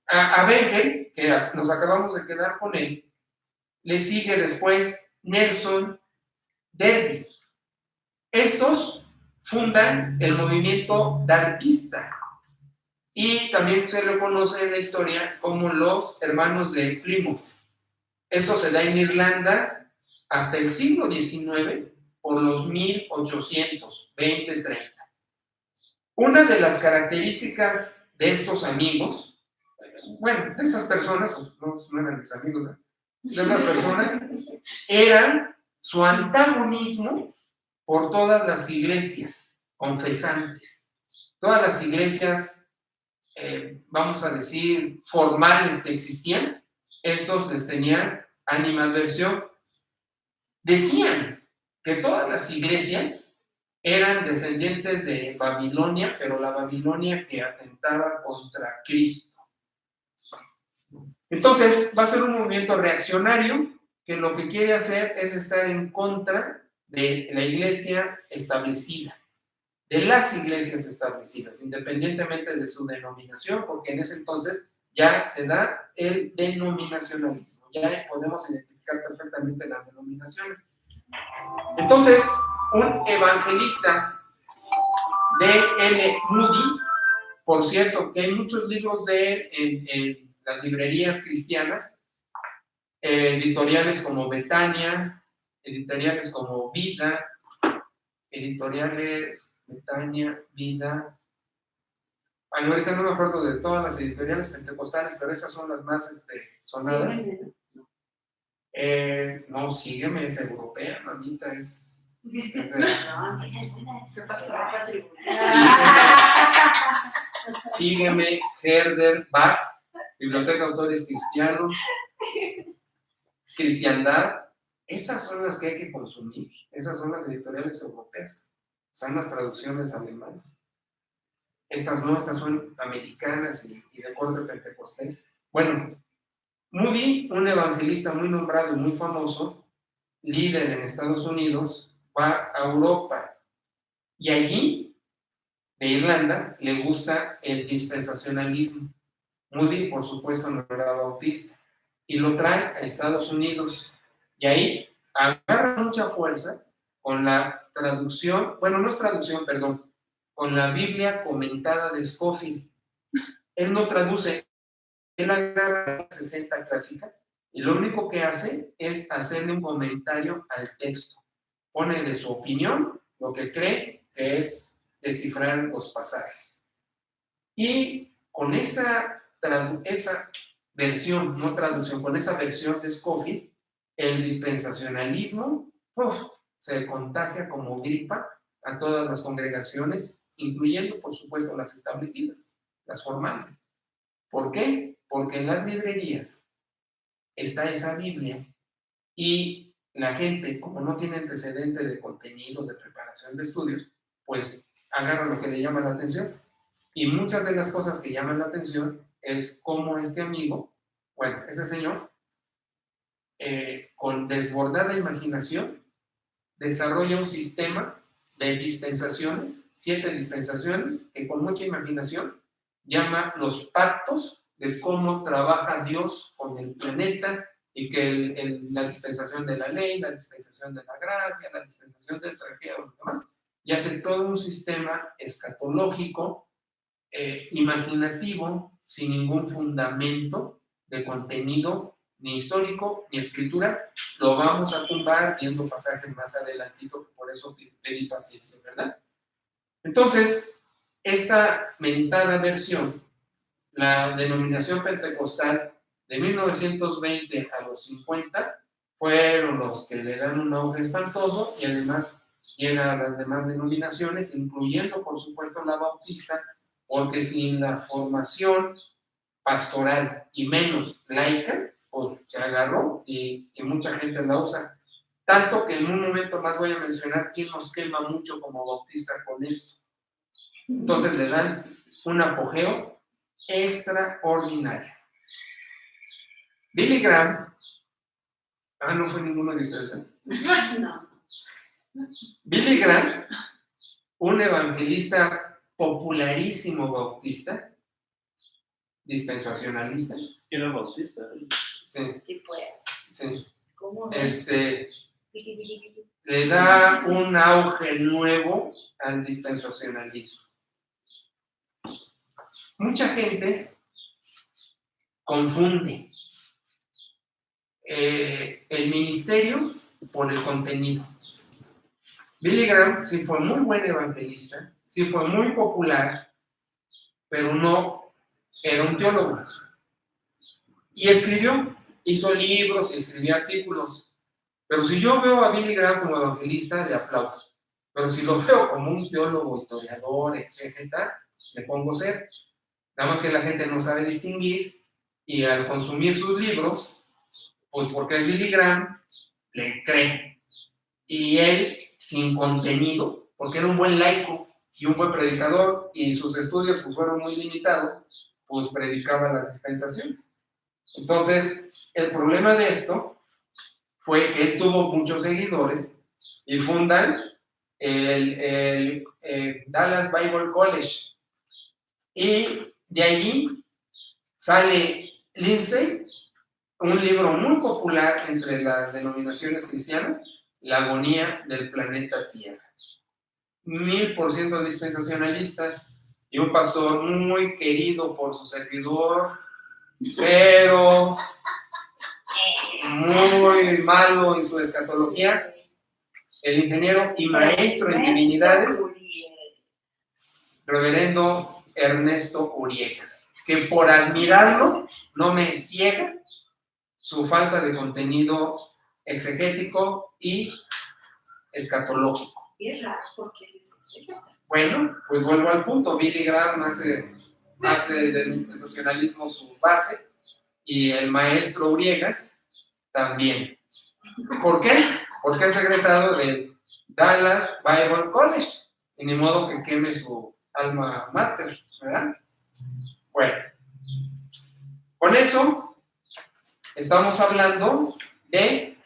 a Wenger, que nos acabamos de quedar con él, le sigue después Nelson Derby. Estos fundan el movimiento darbista y también se le conoce en la historia como los hermanos de Plymouth. Esto se da en Irlanda hasta el siglo XIX, por los 1820-30. Una de las características de estos amigos, bueno, de estas personas, pues no eran mis amigos, ¿no? De esas personas, era su antagonismo por todas las iglesias confesantes, todas las iglesias, vamos a decir, formales que existían. Estos les tenían animadversión. Decían que todas las iglesias eran descendientes de Babilonia, pero la Babilonia que atentaba contra Cristo. Entonces, va a ser un movimiento reaccionario que lo que quiere hacer es estar en contra de la iglesia establecida, de las iglesias establecidas, independientemente de su denominación, porque en ese entonces ya se da el denominacionalismo, ya podemos identificar perfectamente las denominaciones. Entonces, un evangelista D.L. Moody, por cierto, que hay muchos libros de él en las librerías cristianas, editoriales como Betania, editoriales como Vida, editoriales Betania, Vida. Ay, ahorita no me acuerdo de todas las editoriales pentecostales, pero esas son las más sonadas. Sí, no, Sígueme, es europea, mamita, es de... No, esa es buena, eso pasó. Sígueme, Herder, Bach, Biblioteca de Autores Cristianos, Cristiandad. Esas son las que hay que consumir. Esas son las editoriales europeas. Son las traducciones alemanas. Estas no, estas son americanas y de corte pentecostés. Bueno, Moody, un evangelista muy nombrado y muy famoso, líder en Estados Unidos, va a Europa y allí, de Irlanda, le gusta el dispensacionalismo. Moody, por supuesto, no era bautista y lo trae a Estados Unidos y ahí agarra mucha fuerza con la traducción, bueno, no es traducción, perdón, con la Biblia comentada de Scofield. Él no traduce, él agarra la 60 clásica y lo único que hace es hacerle un comentario al texto. Pone de su opinión lo que cree que es descifrar los pasajes. Y con esa versión, no traducción, con esa versión de Scofield, el dispensacionalismo se contagia como gripa a todas las congregaciones, incluyendo, por supuesto, las establecidas, las formales. ¿Por qué? Porque en las librerías está esa Biblia y la gente, como no tiene antecedente de contenidos, de preparación de estudios, pues agarra lo que le llama la atención. Y muchas de las cosas que llaman la atención es cómo este amigo, bueno, este señor, con desbordada imaginación, desarrolla un sistema de dispensaciones, 7 dispensaciones, que con mucha imaginación llama los pactos de cómo trabaja Dios con el planeta y que la dispensación de la ley, la dispensación de la gracia, la dispensación de estrategia y demás, y hace todo un sistema escatológico, imaginativo, sin ningún fundamento de contenido, ni histórico, ni escritura. Lo vamos a tumbar viendo pasajes más adelantito, por eso pedí paciencia, ¿verdad? Entonces, esta mentada versión, la denominación pentecostal de 1920 a los 50, fueron los que le dan un auge espantoso y además llega a las demás denominaciones, incluyendo por supuesto la bautista, porque sin la formación pastoral y menos laica, pues se agarró y mucha gente la usa. Tanto que en un momento más voy a mencionar quién nos quema mucho como bautista con esto. Entonces le dan un apogeo extraordinario. Billy Graham, no fue ninguno de ustedes, ¿eh? No. Billy Graham, un evangelista popularísimo bautista, dispensacionalista. ¿Era bautista? Sí, Sí, pues. sí. ¿Cómo ves? Le da un auge nuevo al dispensacionalismo. Mucha gente confunde el ministerio por el contenido. Billy Graham sí fue muy buen evangelista, sí fue muy popular, pero no era un teólogo. Y escribió, hizo libros y escribió artículos. Pero si yo veo a Billy Graham como evangelista, le aplaudo. Pero si lo veo como un teólogo, historiador, exégeta, le pongo ser. Nada más que la gente no sabe distinguir y al consumir sus libros, pues porque es Billy Graham, le cree. Y él, sin contenido, porque era un buen laico y un buen predicador y sus estudios pues, fueron muy limitados, pues predicaba las dispensaciones. Entonces, el problema de esto fue que él tuvo muchos seguidores y fundan el Dallas Bible College. Y de allí sale Lindsay, un libro muy popular entre las denominaciones cristianas, La agonía del planeta Tierra. 1000% dispensacionalista y un pastor muy querido por su servidor, pero muy malo en su escatología, el ingeniero y maestro en divinidades, reverendo Ernesto Uriegas, que por admirarlo no me ciega su falta de contenido exegético y escatológico. Es raro porque es exegeta. Bueno, pues vuelvo al punto. Billy Graham hace del dispensacionalismo su base y el maestro Uriegas también. ¿Por qué? Porque es egresado del Dallas Bible College y ni modo que queme su alma mater, ¿verdad? Bueno, con eso estamos hablando de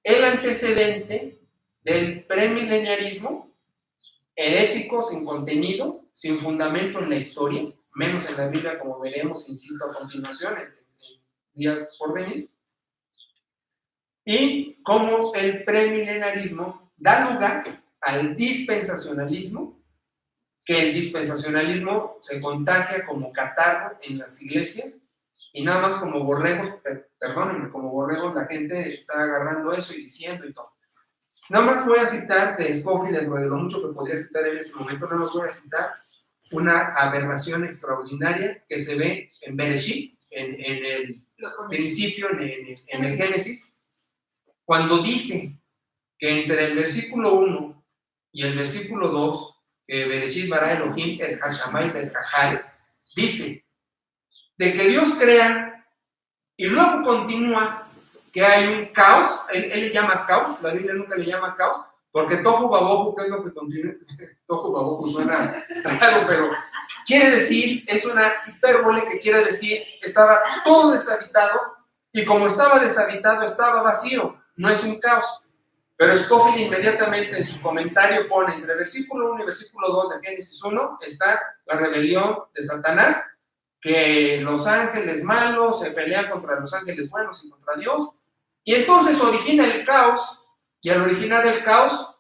el antecedente del premileniarismo herético, sin contenido, sin fundamento en la historia, menos en la Biblia, como veremos, insisto, a continuación, en días por venir, y cómo el premilenarismo da lugar al dispensacionalismo, que el dispensacionalismo se contagia como catarro en las iglesias, y nada más como borregos, perdónenme, como borregos la gente está agarrando eso y diciendo y todo. Nada más voy a citar de Scofield, dentro de lo mucho que podría citar en ese momento, nada más voy a citar una aberración extraordinaria que se ve en Bereshit, en el principio, en el Génesis, cuando dice que entre el versículo 1 y el versículo 2, que Bereshit bara Elohim el Hashamay el Hajaretz, dice de que Dios crea y luego continúa que hay un caos. Él le llama caos, la Biblia nunca le llama caos, porque Tohu Babohu, que es lo que continúa, Tohu Babohu suena raro, pero quiere decir, es una hipérbole que quiere decir, estaba todo deshabitado, y como estaba deshabitado, estaba vacío, no es un caos. Pero Scofield inmediatamente en su comentario pone entre versículo 1 y versículo 2 de Génesis 1, está la rebelión de Satanás, que los ángeles malos se pelean contra los ángeles buenos y contra Dios, y entonces origina el caos, y al originar el caos,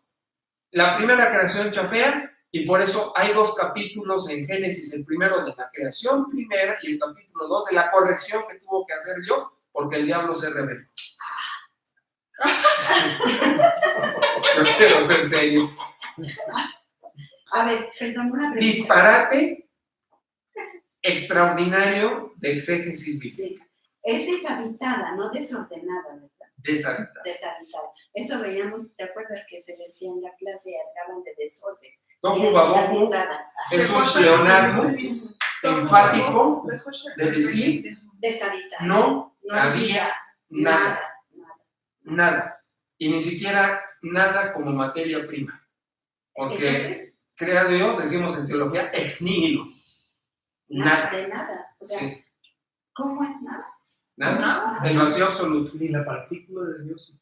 la primera creación chafea, y por eso hay 2 capítulos en Génesis, el primero de la creación primera y el capítulo 2 de la corrección que tuvo que hacer Dios, porque el diablo se rebeló. Yo quiero ser serio. A ver, perdón, una pregunta. Disparate extraordinario de exégesis bíblica. Sí. Es deshabitada, no desordenada, ¿verdad? Deshabitada. Deshabitada. Eso veíamos, ¿te acuerdas que se decía en la clase? Hablaban de desorden. Tohu Babohu Deshabitada. es un pleonasmo enfático de decir Deshabitada. no No había nada, nada. nada. Y ni siquiera nada como materia prima. Porque Entonces, crea Dios, decimos en teología, ex nihilo. Nada. de nada. O sea, Sí. ¿cómo es nada? Nada. El vacío absoluto. Ni la partícula de Dios.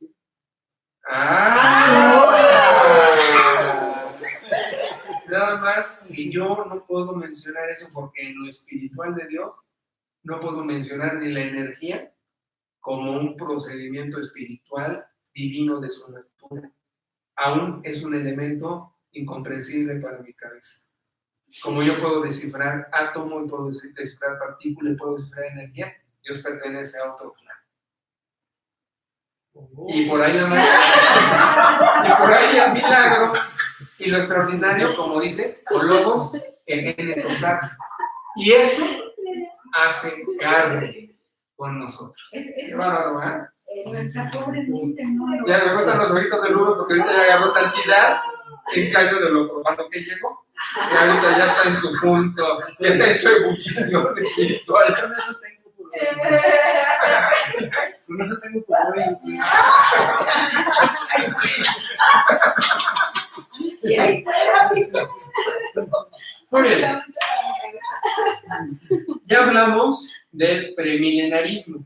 Nada más que yo no puedo mencionar eso porque en lo espiritual de Dios no puedo mencionar ni la energía como un procedimiento espiritual divino de su natura. Aún es un elemento incomprensible para mi cabeza. Como yo puedo descifrar átomo y puedo descifrar partícula y puedo descifrar energía, Dios pertenece a otro plano. Y por ahí la magia, y por ahí el milagro y lo extraordinario, como dice, con logos en genetos. Y eso hace carne con nosotros. Qué bárbaro, ¿eh? Nuestra pobre mente no lo... Ya me gustan los ojitos de nube porque ahorita ya agarró santidad en cambio de lo profano que llegó. Y ahorita ya está en su punto, ya está en su ebullición espiritual. Con eso tengo Con eso tengo poder. Muy bien. Ya hablamos del premilenarismo.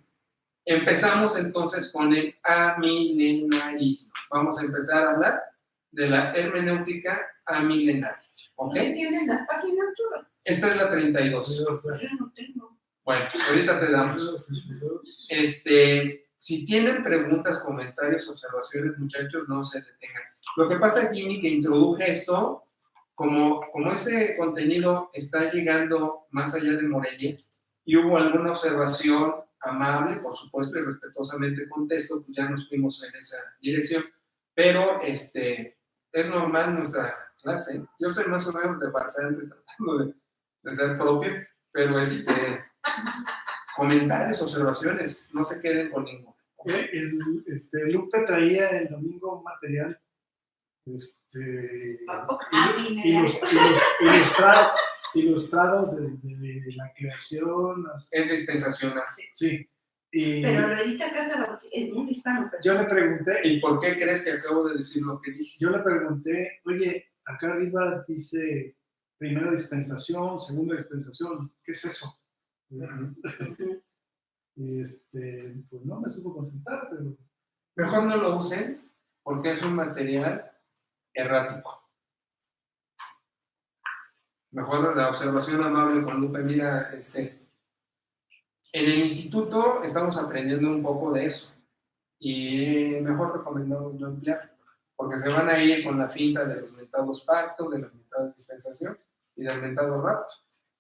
Empezamos entonces con el amilenarismo. Vamos a empezar a hablar de la hermenéutica amilenaria. ¿Ok? ¿No tienes las páginas tú? Esta es la 32. Yo no tengo. Bueno, ahorita te damos. Si tienen preguntas, comentarios, observaciones, muchachos, no se detengan. Lo que pasa, Jimmy, que introduje esto, como este contenido está llegando más allá de Morelia, y hubo alguna observación amable, por supuesto, y respetuosamente contesto, pues ya nos fuimos en esa dirección. Pero es normal nuestra clase. Yo estoy más o menos de farsante tratando de ser propio, pero comentarios, observaciones, no se queden con ninguno. Luke te traía el domingo un material ilustrado desde la creación. Es dispensacional. Sí. Pero lo edita Casa en un hispano. Yo le pregunté. ¿Y por qué crees que acabo de decir lo que dije? Yo le pregunté, oye, acá arriba dice primera dispensación, segunda dispensación, ¿qué es eso? Y pues no me supo contestar, pero... Mejor no lo usen porque es un material errático. Mejor la observación amable con Lupe. Mira, en el instituto estamos aprendiendo un poco de eso y mejor recomendamos no emplear, porque se van a ir con la finta de los mentados pactos, de las mentadas dispensaciones y del mentado rapto,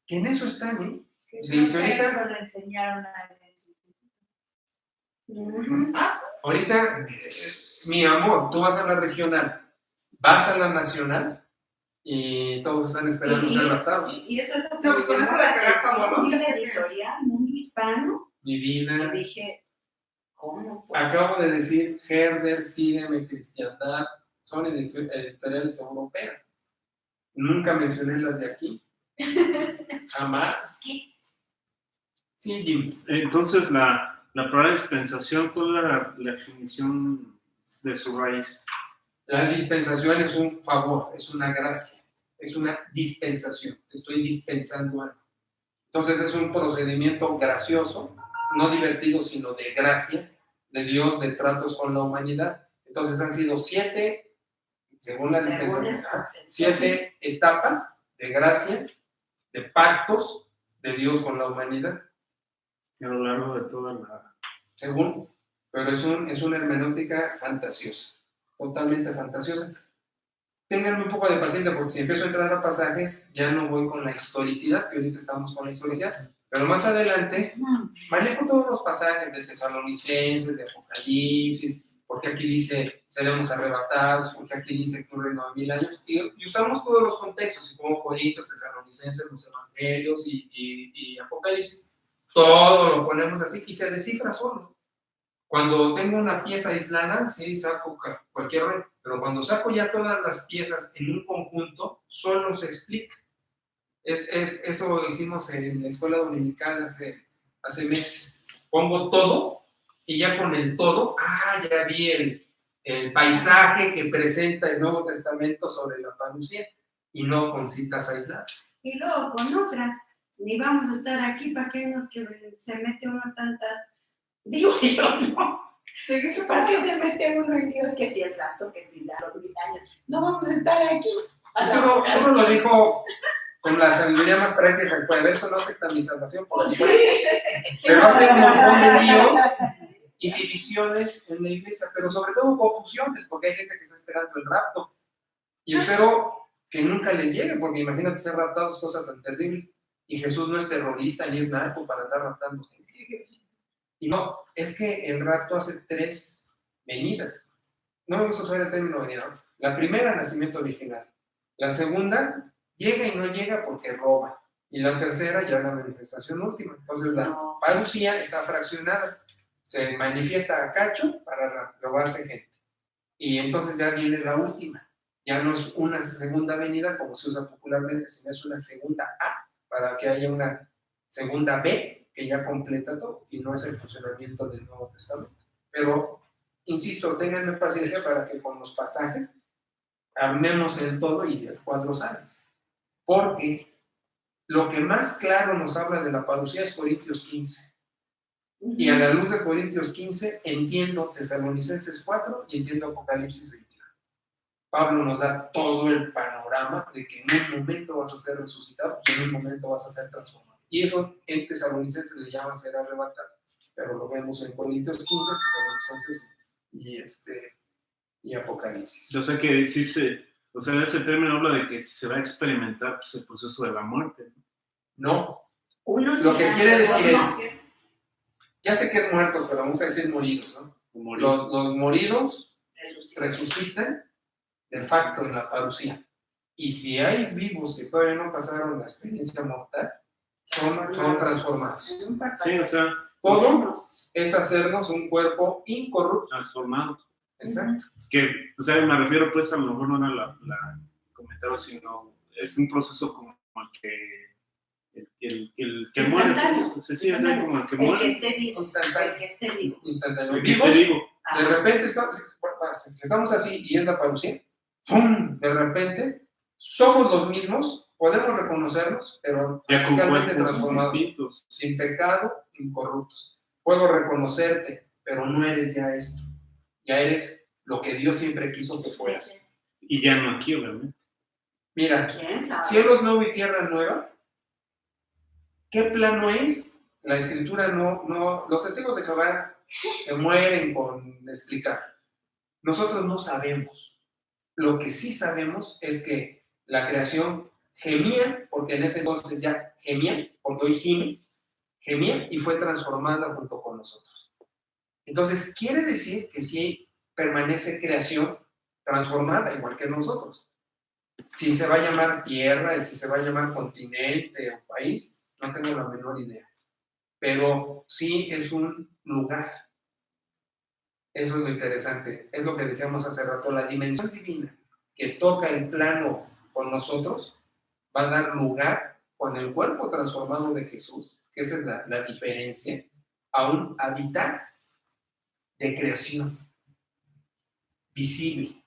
que en eso están, ¿eh? Sí, Eso ahorita, le enseñaron a él en su ahorita, mi amor, tú vas a la regional, vas a la nacional y todos están esperando ser raptados. Sí, y eso es lo que No, pues con eso de cagar como, ¿no? una editorial, mundo hispano. Mi vida. Y dije, ¿cómo? Pues? Acabo de decir, Herder, Sígueme, Cristiandad, son editoriales europeas. Nunca mencioné las de aquí. Jamás. Sí, Jimmy. Entonces, la palabra dispensación, ¿cuál es la definición de su raíz? La dispensación es un favor, es una gracia, es una dispensación. Te estoy dispensando algo. Entonces es un procedimiento gracioso, no divertido, sino de gracia de Dios, de tratos con la humanidad. Entonces han sido 7, según la dispensación, 7 etapas de gracia, de pactos, de Dios con la humanidad, a lo largo de toda la... según, pero es una hermenéutica fantasiosa, totalmente fantasiosa. Ténganme un poco de paciencia porque si empiezo a entrar a pasajes ya no voy con la historicidad, que ahorita estamos con la historicidad, pero más adelante manejo todos los pasajes de Tesalonicenses, de Apocalipsis, porque aquí dice seremos arrebatados, porque aquí dice que un reino de 1000 años, y usamos todos los contextos, y como Corintios, Tesalonicenses, los Evangelios y Apocalipsis, todo lo ponemos así y se descifra solo. Cuando tengo una pieza aislada, sí, saco cualquier red, pero cuando saco ya todas las piezas en un conjunto, solo se explica. Eso hicimos en la escuela dominical hace meses. Pongo todo y ya con el todo, ya vi el paisaje que presenta el Nuevo Testamento sobre la parucía y no con citas aisladas. Y luego con otra, ni vamos a estar aquí para que se mete uno tantas. Digo yo, no. ¿Para qué se mete uno en Dios? Que si el rapto, que si da los 1000 años. No vamos a estar aquí. Uno lo dijo con la sabiduría más práctica que puede haber, eso no afecta a mi salvación, por supuesto. Pero hace un montón de líos y divisiones en la iglesia, pero sobre todo confusiones, porque hay gente que está esperando el rapto. Y espero que nunca les llegue, porque imagínate ser raptados, cosa tan terrible. Y Jesús no es terrorista ni es narco para andar raptando gente. Y no, es que el rapto hace 3 venidas. No me gusta usar el término venida. La primera, nacimiento original. La segunda, llega y no llega porque roba. Y la tercera, ya la manifestación última. Entonces la parucía está fraccionada. Se manifiesta a cacho para robarse gente. Y entonces ya viene la última. Ya no es una segunda venida como se usa popularmente, sino es una segunda A, para que haya una segunda B que ya completa todo, y no es el funcionamiento del Nuevo Testamento. Pero, insisto, ténganme paciencia para que con los pasajes armemos el todo y el cuadro sale. Porque lo que más claro nos habla de la parucía es Corintios 15. Y a la luz de Corintios 15 entiendo Tesalonicenses 4 y entiendo Apocalipsis 21. Pablo nos da todo el panorama de que en un momento vas a ser resucitado y en un momento vas a ser transformado. Y eso en Tesalonicenses le llaman ser arrebatado. Pero lo vemos en Corintios 15, Tesalonicenses y Apocalipsis. Yo sé que sí ese término habla de que se va a experimentar pues, el proceso de la muerte. No. Uno Lo que quiere decir es, ya sé que es muertos, pero vamos a decir moridos, ¿no? Los moridos resucitan de facto en la parucía. Y si hay vivos que todavía no pasaron la experiencia mortal, son transformados. Sí, o sea, todo es hacernos un cuerpo incorrupto. Transformado. Exacto. Es que, o sea, me refiero pues a lo mejor no era la comentario, sino es un proceso como el que muere. Pues, sí, es como el que muere. El que esté vivo. Instantáneo. El que esté vivo. Instantáneo. El que esté vivo. De repente estamos así y es la parucía. ¡Pum! De repente somos los mismos. Podemos reconocernos, pero ya con radicalmente cuerpos transformados, distintos, sin pecado, incorruptos. Puedo reconocerte, pero no eres ya esto. Ya eres lo que Dios siempre quiso que fueras. y ya no aquí, obviamente. Mira, ¿Quién sabe? cielos nuevos y tierra nueva, ¿qué plano es? La escritura no, los testigos de Jehová se mueren con explicar. Nosotros no sabemos. Lo que sí sabemos es que la creación gemía, porque en ese entonces ya gemía, porque hoy gemía y fue transformada junto con nosotros. Entonces, quiere decir que sí permanece creación transformada, igual que nosotros. Si se va a llamar tierra, si se va a llamar continente o país, no tengo la menor idea. Pero sí es un lugar. Eso es lo interesante. Es lo que decíamos hace rato, la dimensión divina que toca el plano con nosotros va a dar lugar con el cuerpo transformado de Jesús, que esa es la diferencia, a un hábitat de creación visible.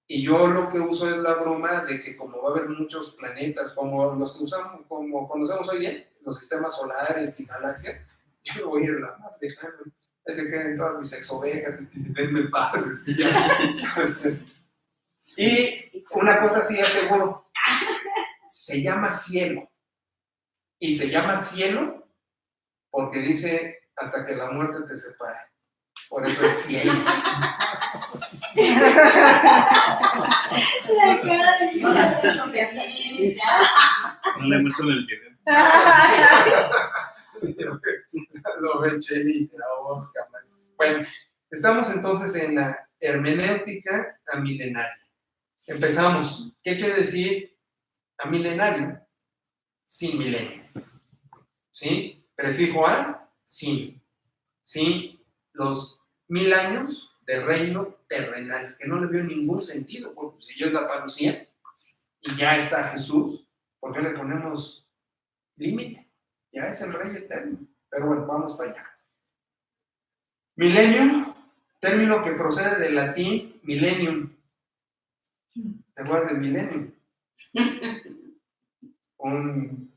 Y yo lo que uso es la broma de que como va a haber muchos planetas, como los que usamos, como conocemos hoy día, los sistemas solares y galaxias, yo voy a ir la más lejana. Se queden todas mis exovejas, denme paz. Y una cosa sí aseguro, se llama cielo. Y se llama cielo porque dice hasta que la muerte te separe. Por eso es cielo. La cara de No las eso me hace chile. No le muestran el video. Sí, lo ve Cheli, la boca, man. Bueno, estamos entonces en la hermenéutica amilenaria. Empezamos. ¿Qué quiere decir amilenario? Sin milenio. ¿Sí? Prefijo a, sin. Sin los 1000 años de reino terrenal, que no le veo ningún sentido, porque si yo es la parucía y ya está Jesús, ¿por qué le ponemos límite? Ya es el rey eterno. Pero bueno, vamos para allá. Milenio, término que procede del latín millennium. ¿Te acuerdas del millennium? Un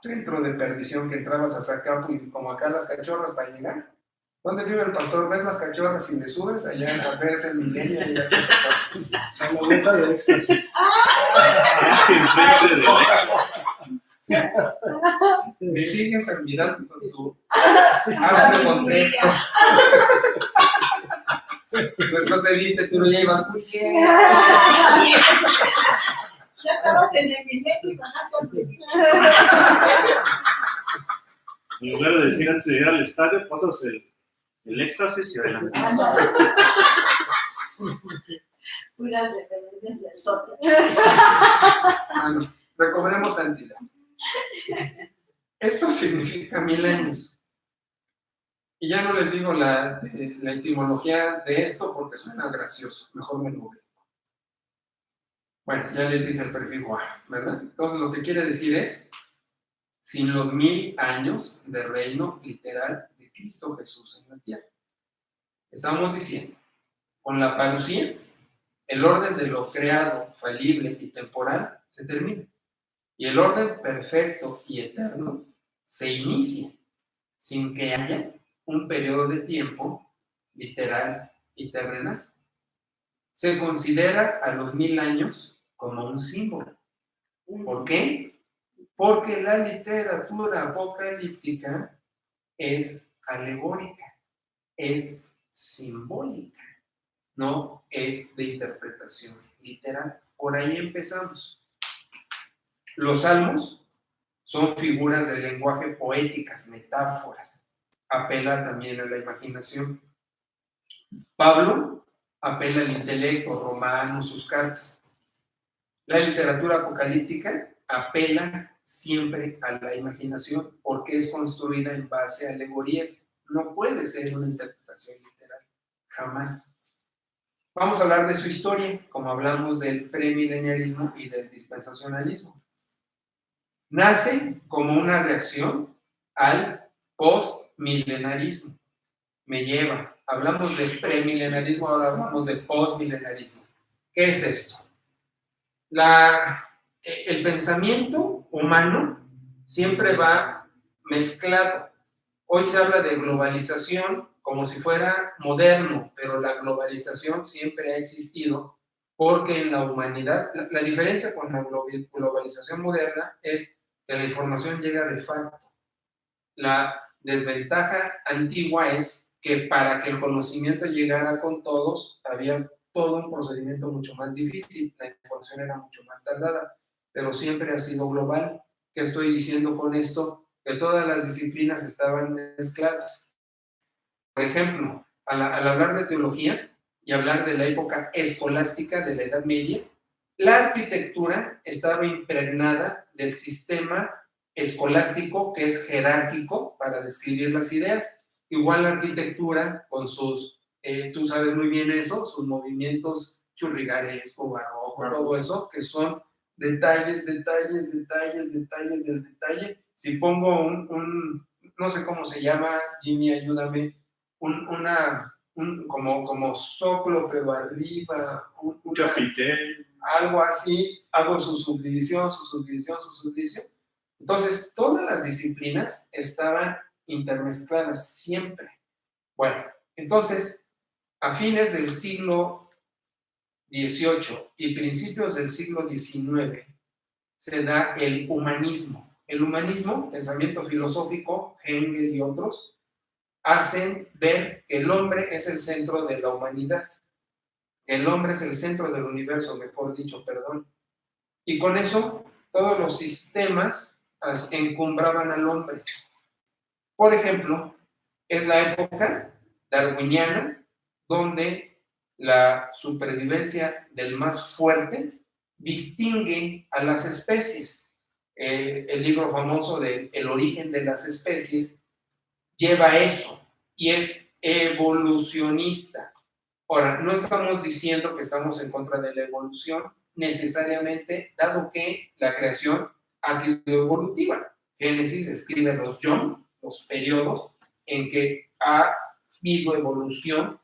centro de perdición que entrabas a Zacapu y como acá las cachorras para llegar. ¿Dónde vive el pastor? ¿Ves las cachorras y le subes? Allá ves el milenio y ya estás acá. La boleta de éxtasis. Casi enfrente de Me sigues admirando con tu amplio contexto. Retrocediste, tú no ya ibas muy bien. Ya estabas en el milenio y bajaste al primer. En lugar de decir antes de llegar al estadio, pasas el éxtasis y adelante. Puras referencias de Soto. Bueno, recobremos santidad. Esto significa 1000 años. Y ya no les digo la etimología de esto porque suena gracioso. Mejor me lo veo. Bueno, ya les dije el prefijo a, ¿verdad? Entonces lo que quiere decir es sin los 1000 años de reino literal de Cristo Jesús en la tierra. Estamos diciendo, con la parucía, el orden de lo creado, falible y temporal se termina. Y el orden perfecto y eterno se inicia sin que haya un periodo de tiempo literal y terrenal. Se considera a los 1000 años como un símbolo. ¿Por qué? Porque la literatura apocalíptica es alegórica, es simbólica, no es de interpretación literal. Por ahí empezamos. Los salmos son figuras de lenguaje poéticas, metáforas. Apela también a la imaginación. Pablo apela al intelecto, Romanos, sus cartas. La literatura apocalíptica apela siempre a la imaginación porque es construida en base a alegorías. No puede ser una interpretación literal, jamás. Vamos a hablar de su historia, como hablamos del premileniarismo y del dispensacionalismo. Nace como una reacción al postmilenarismo. Me lleva. Hablamos de premilenarismo, ahora hablamos de postmilenarismo. ¿Qué es esto? El pensamiento humano siempre va mezclado. Hoy se habla de globalización como si fuera moderno, pero la globalización siempre ha existido porque en la humanidad, la diferencia con la globalización moderna es que la información llega de facto. La desventaja antigua es que para que el conocimiento llegara con todos, había todo un procedimiento mucho más difícil, la información era mucho más tardada, pero siempre ha sido global. ¿Qué estoy diciendo con esto? Que todas las disciplinas estaban mezcladas. Por ejemplo, al hablar de teología y hablar de la época escolástica de la Edad Media, la arquitectura estaba impregnada del sistema escolástico que es jerárquico para describir las ideas. Igual la arquitectura con sus, tú sabes muy bien eso, sus movimientos churrigueresco, barroco, todo eso, que son detalles del detalle. Si pongo no sé cómo se llama, Jimmy, ayúdame, como zócalo, pero arriba, Un capitel. algo así, hago su subdivisión. Entonces, todas las disciplinas estaban intermezcladas siempre. Bueno, entonces, a fines del siglo XVIII y principios del siglo XIX se da el humanismo. el humanismo, pensamiento filosófico, Hegel y otros, hacen ver que el hombre es el centro de la humanidad. El hombre es el centro del universo, mejor dicho, perdón. Y con eso, todos los sistemas encumbraban al hombre. Por ejemplo, es la época darwiniana, donde la supervivencia del más fuerte distingue a las especies. El libro famoso de El origen de las especies lleva eso y es evolucionista. Ahora, no estamos diciendo que estamos en contra de la evolución necesariamente, dado que la creación ha sido evolutiva. Génesis describe los periodos en que ha habido evolución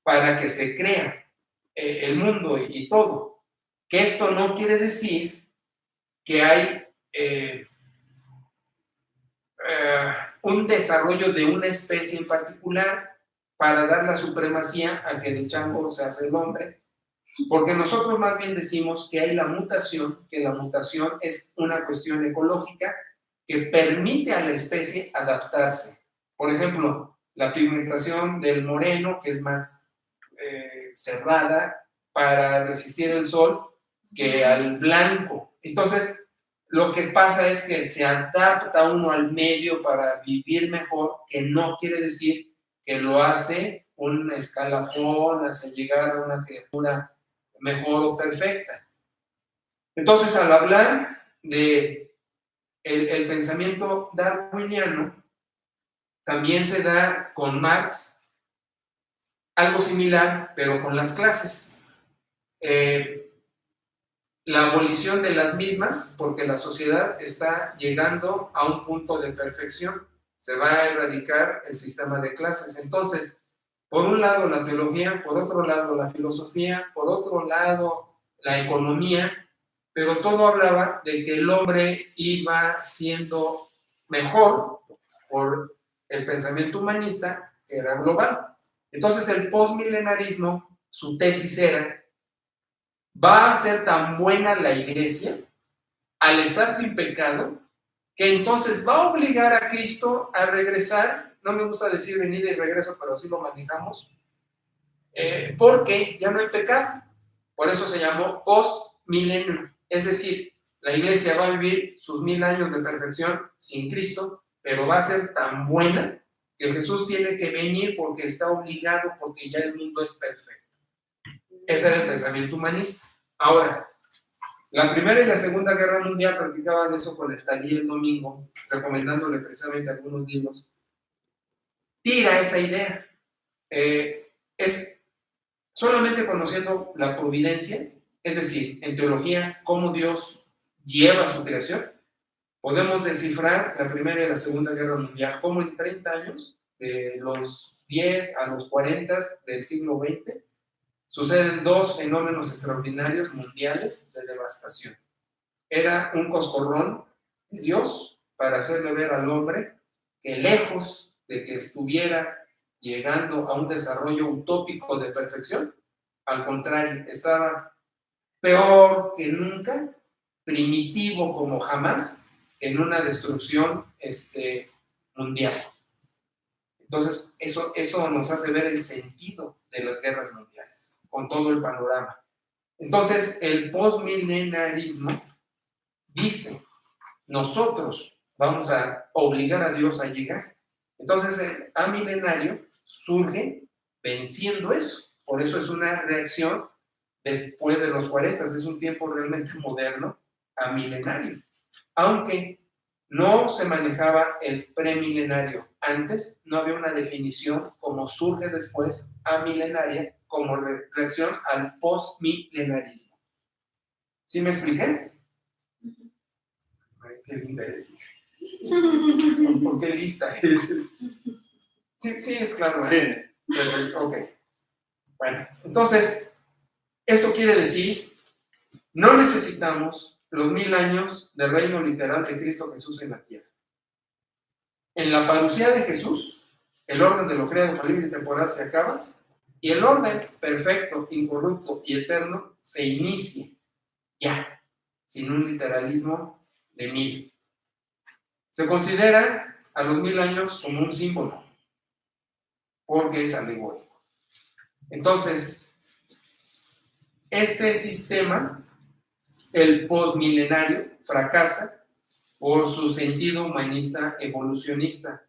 para que se crea el mundo y todo. Que esto no quiere decir que hay un desarrollo de una especie en particular para dar la supremacía a que de chango se hace el hombre, porque nosotros más bien decimos que hay la mutación, que la mutación es una cuestión ecológica que permite a la especie adaptarse. Por ejemplo, la pigmentación del moreno, que es más cerrada para resistir el sol, que al blanco. Entonces, lo que pasa es que se adapta uno al medio para vivir mejor, que no quiere decir que lo hace un escalafón hacia llegar a una criatura mejor o perfecta. Entonces, al hablar de el pensamiento darwiniano, también se da con Marx algo similar, pero con las clases. La abolición de las mismas, porque la sociedad está llegando a un punto de perfección, se va a erradicar el sistema de clases. Entonces, por un lado la teología, por otro lado la filosofía, por otro lado la economía, pero todo hablaba de que el hombre iba siendo mejor por el pensamiento humanista, que era global. Entonces el postmilenarismo, su tesis era: va a ser tan buena la iglesia al estar sin pecado que entonces va a obligar a Cristo a regresar. No me gusta decir venida y regreso, pero así lo manejamos, porque ya no hay pecado. Por eso se llamó postmilenio. Es decir, la iglesia va a vivir sus 1000 años de perfección sin Cristo, pero va a ser tan buena que Jesús tiene que venir porque está obligado, porque ya el mundo es perfecto. Ese era el pensamiento humanista. Ahora, la Primera y la Segunda Guerra Mundial practicaban eso con Neftalí el domingo, recomendándole precisamente algunos libros. Tira esa idea. Es solamente conociendo la providencia, es decir, en teología, cómo Dios lleva su creación, podemos descifrar la Primera y la Segunda Guerra Mundial, cómo en 30 años, de los 10 a los 40 del siglo XX, suceden 2 fenómenos extraordinarios mundiales de devastación. Era un coscorrón de Dios para hacerle ver al hombre que, lejos de que estuviera llegando a un desarrollo utópico de perfección, al contrario, estaba peor que nunca, primitivo como jamás, en una destrucción mundial. Entonces, eso nos hace ver el sentido de las guerras mundiales, con todo el panorama. Entonces, el postmilenarismo dice: nosotros vamos a obligar a Dios a llegar. Entonces, el amilenario surge venciendo eso. Por eso es una reacción después de los 40, es un tiempo realmente moderno, amilenario. Aunque no se manejaba el premilenario. Antes no había una definición como surge después amilenaria como reacción al postmilenarismo. ¿Sí me expliqué? Ay, qué linda eres, hija. ¿Por qué lista eres? Sí, es claro. Sí. Perfecto, ok. Bueno, entonces, esto quiere decir, no necesitamos los 1000 años del reino literal de Cristo Jesús en la tierra. En la parucía de Jesús, el orden de lo creado, falible y temporal se acaba, y el orden perfecto, incorrupto y eterno se inicia ya, sin un literalismo de 1000. Se considera a los 1000 años como un símbolo, porque es alegórico. Entonces, este sistema, el postmilenario, fracasa por su sentido humanista evolucionista.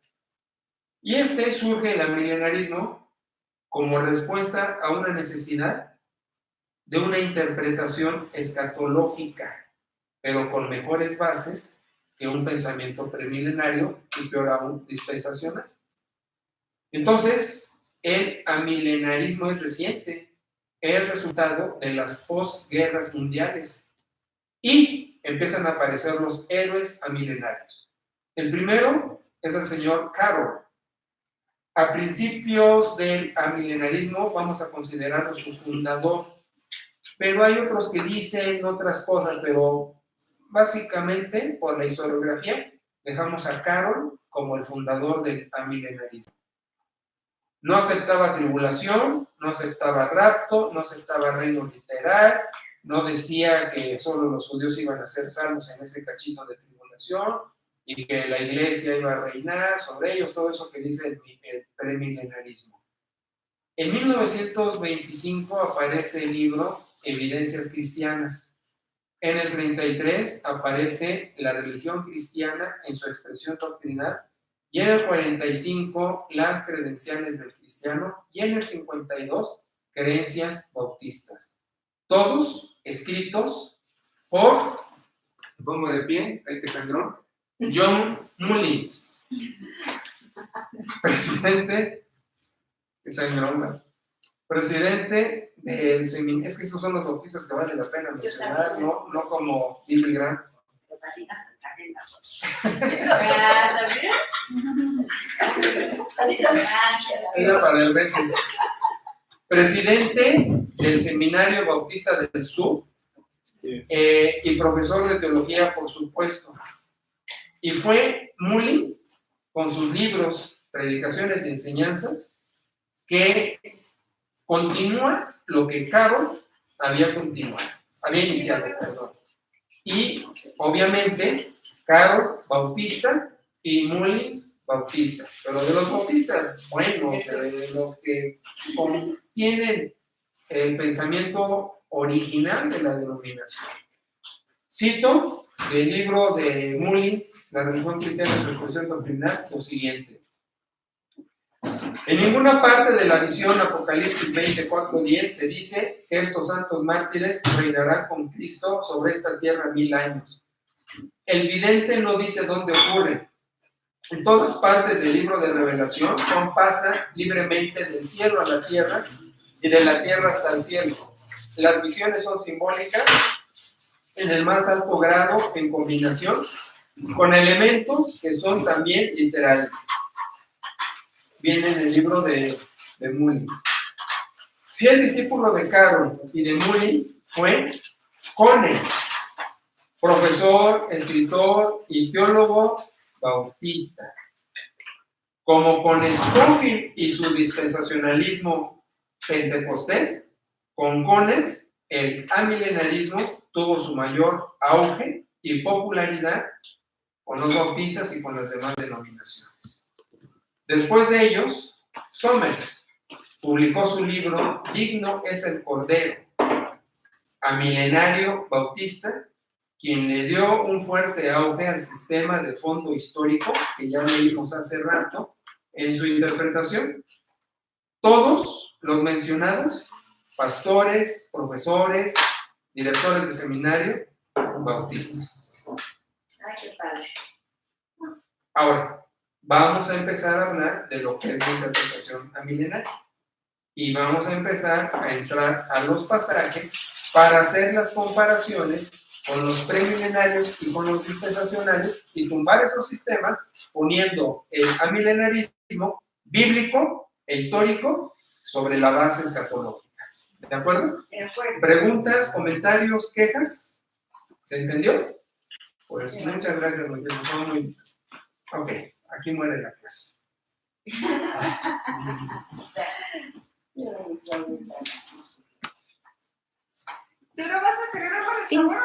Y surge el amilenarismo como respuesta a una necesidad de una interpretación escatológica, pero con mejores bases que un pensamiento premilenario y peor aún dispensacional. Entonces, el amilenarismo es reciente, es resultado de las posguerras mundiales y empiezan a aparecer los héroes amilenarios. El primero es el señor Carroll. A principios del amilenarismo vamos a considerarlo su fundador, pero hay otros que dicen otras cosas, pero básicamente por la historiografía dejamos a Carroll como el fundador del amilenarismo. No aceptaba tribulación, no aceptaba rapto, no aceptaba reino literal, no decía que solo los judíos iban a ser salvos en ese cachito de tribulación y que la iglesia iba a reinar sobre ellos, todo eso que dice el premilenarismo. En 1925 aparece el libro Evidencias Cristianas. En el 33 aparece la religión cristiana en su expresión doctrinal, y en el 45 las credenciales del cristiano, y en el 52 creencias bautistas. Todos escritos por, me pongo de pie, el que sangró, John Mullins, presidente del seminario. Es que estos son los bautistas que vale la pena mencionar, no como Billy Graham. Era para el régimen. Presidente del Seminario Bautista del Sur, sí. Y profesor de teología, por supuesto. Y fue Mullins, con sus libros, predicaciones y enseñanzas, que continúa lo que Carroll había iniciado. Y obviamente Carroll bautista y Mullins bautista, pero de los bautistas, bueno, de los que tienen el pensamiento original de la denominación. Cito del libro de Mullins, La religión cristiana en su expresión doctrinal, lo siguiente: en ninguna parte de la visión Apocalipsis 24:10 se dice que estos santos mártires reinarán con Cristo sobre esta tierra 1000 años. El vidente no dice dónde ocurre. En todas partes del libro de Revelación, Juan pasa libremente del cielo a la tierra y de la tierra hasta el cielo. Las visiones son simbólicas en el más alto grado, en combinación con elementos que son también literales. Viene en el libro de Mullins. Fiel discípulo de Carroll y de Mullins fue Conner, profesor, escritor y teólogo bautista. Como con Scofield y su dispensacionalismo pentecostés, con Conner el amilenarismo tuvo su mayor auge y popularidad con los bautistas y con las demás denominaciones. Después de ellos, Somers publicó su libro Digno es el Cordero, amilenario bautista, quien le dio un fuerte auge al sistema de fondo histórico que ya leímos hace rato en su interpretación. Todos los mencionados, pastores, profesores, directores de seminario, bautistas. Ay, qué padre. Ahora, vamos a empezar a hablar de lo que es la interpretación amilenaria. Y vamos a empezar a entrar a los pasajes para hacer las comparaciones con los premilenarios y con los dispensacionales y tumbar esos sistemas poniendo el amilenarismo bíblico e histórico sobre la base escatológica. ¿De acuerdo? De acuerdo. ¿Preguntas, comentarios, quejas? ¿Se entendió? Pues sí. Muchas gracias, muchachos. Son muy listos. Ok, aquí muere la clase. ¿Tú no vas a querer algo de sabor?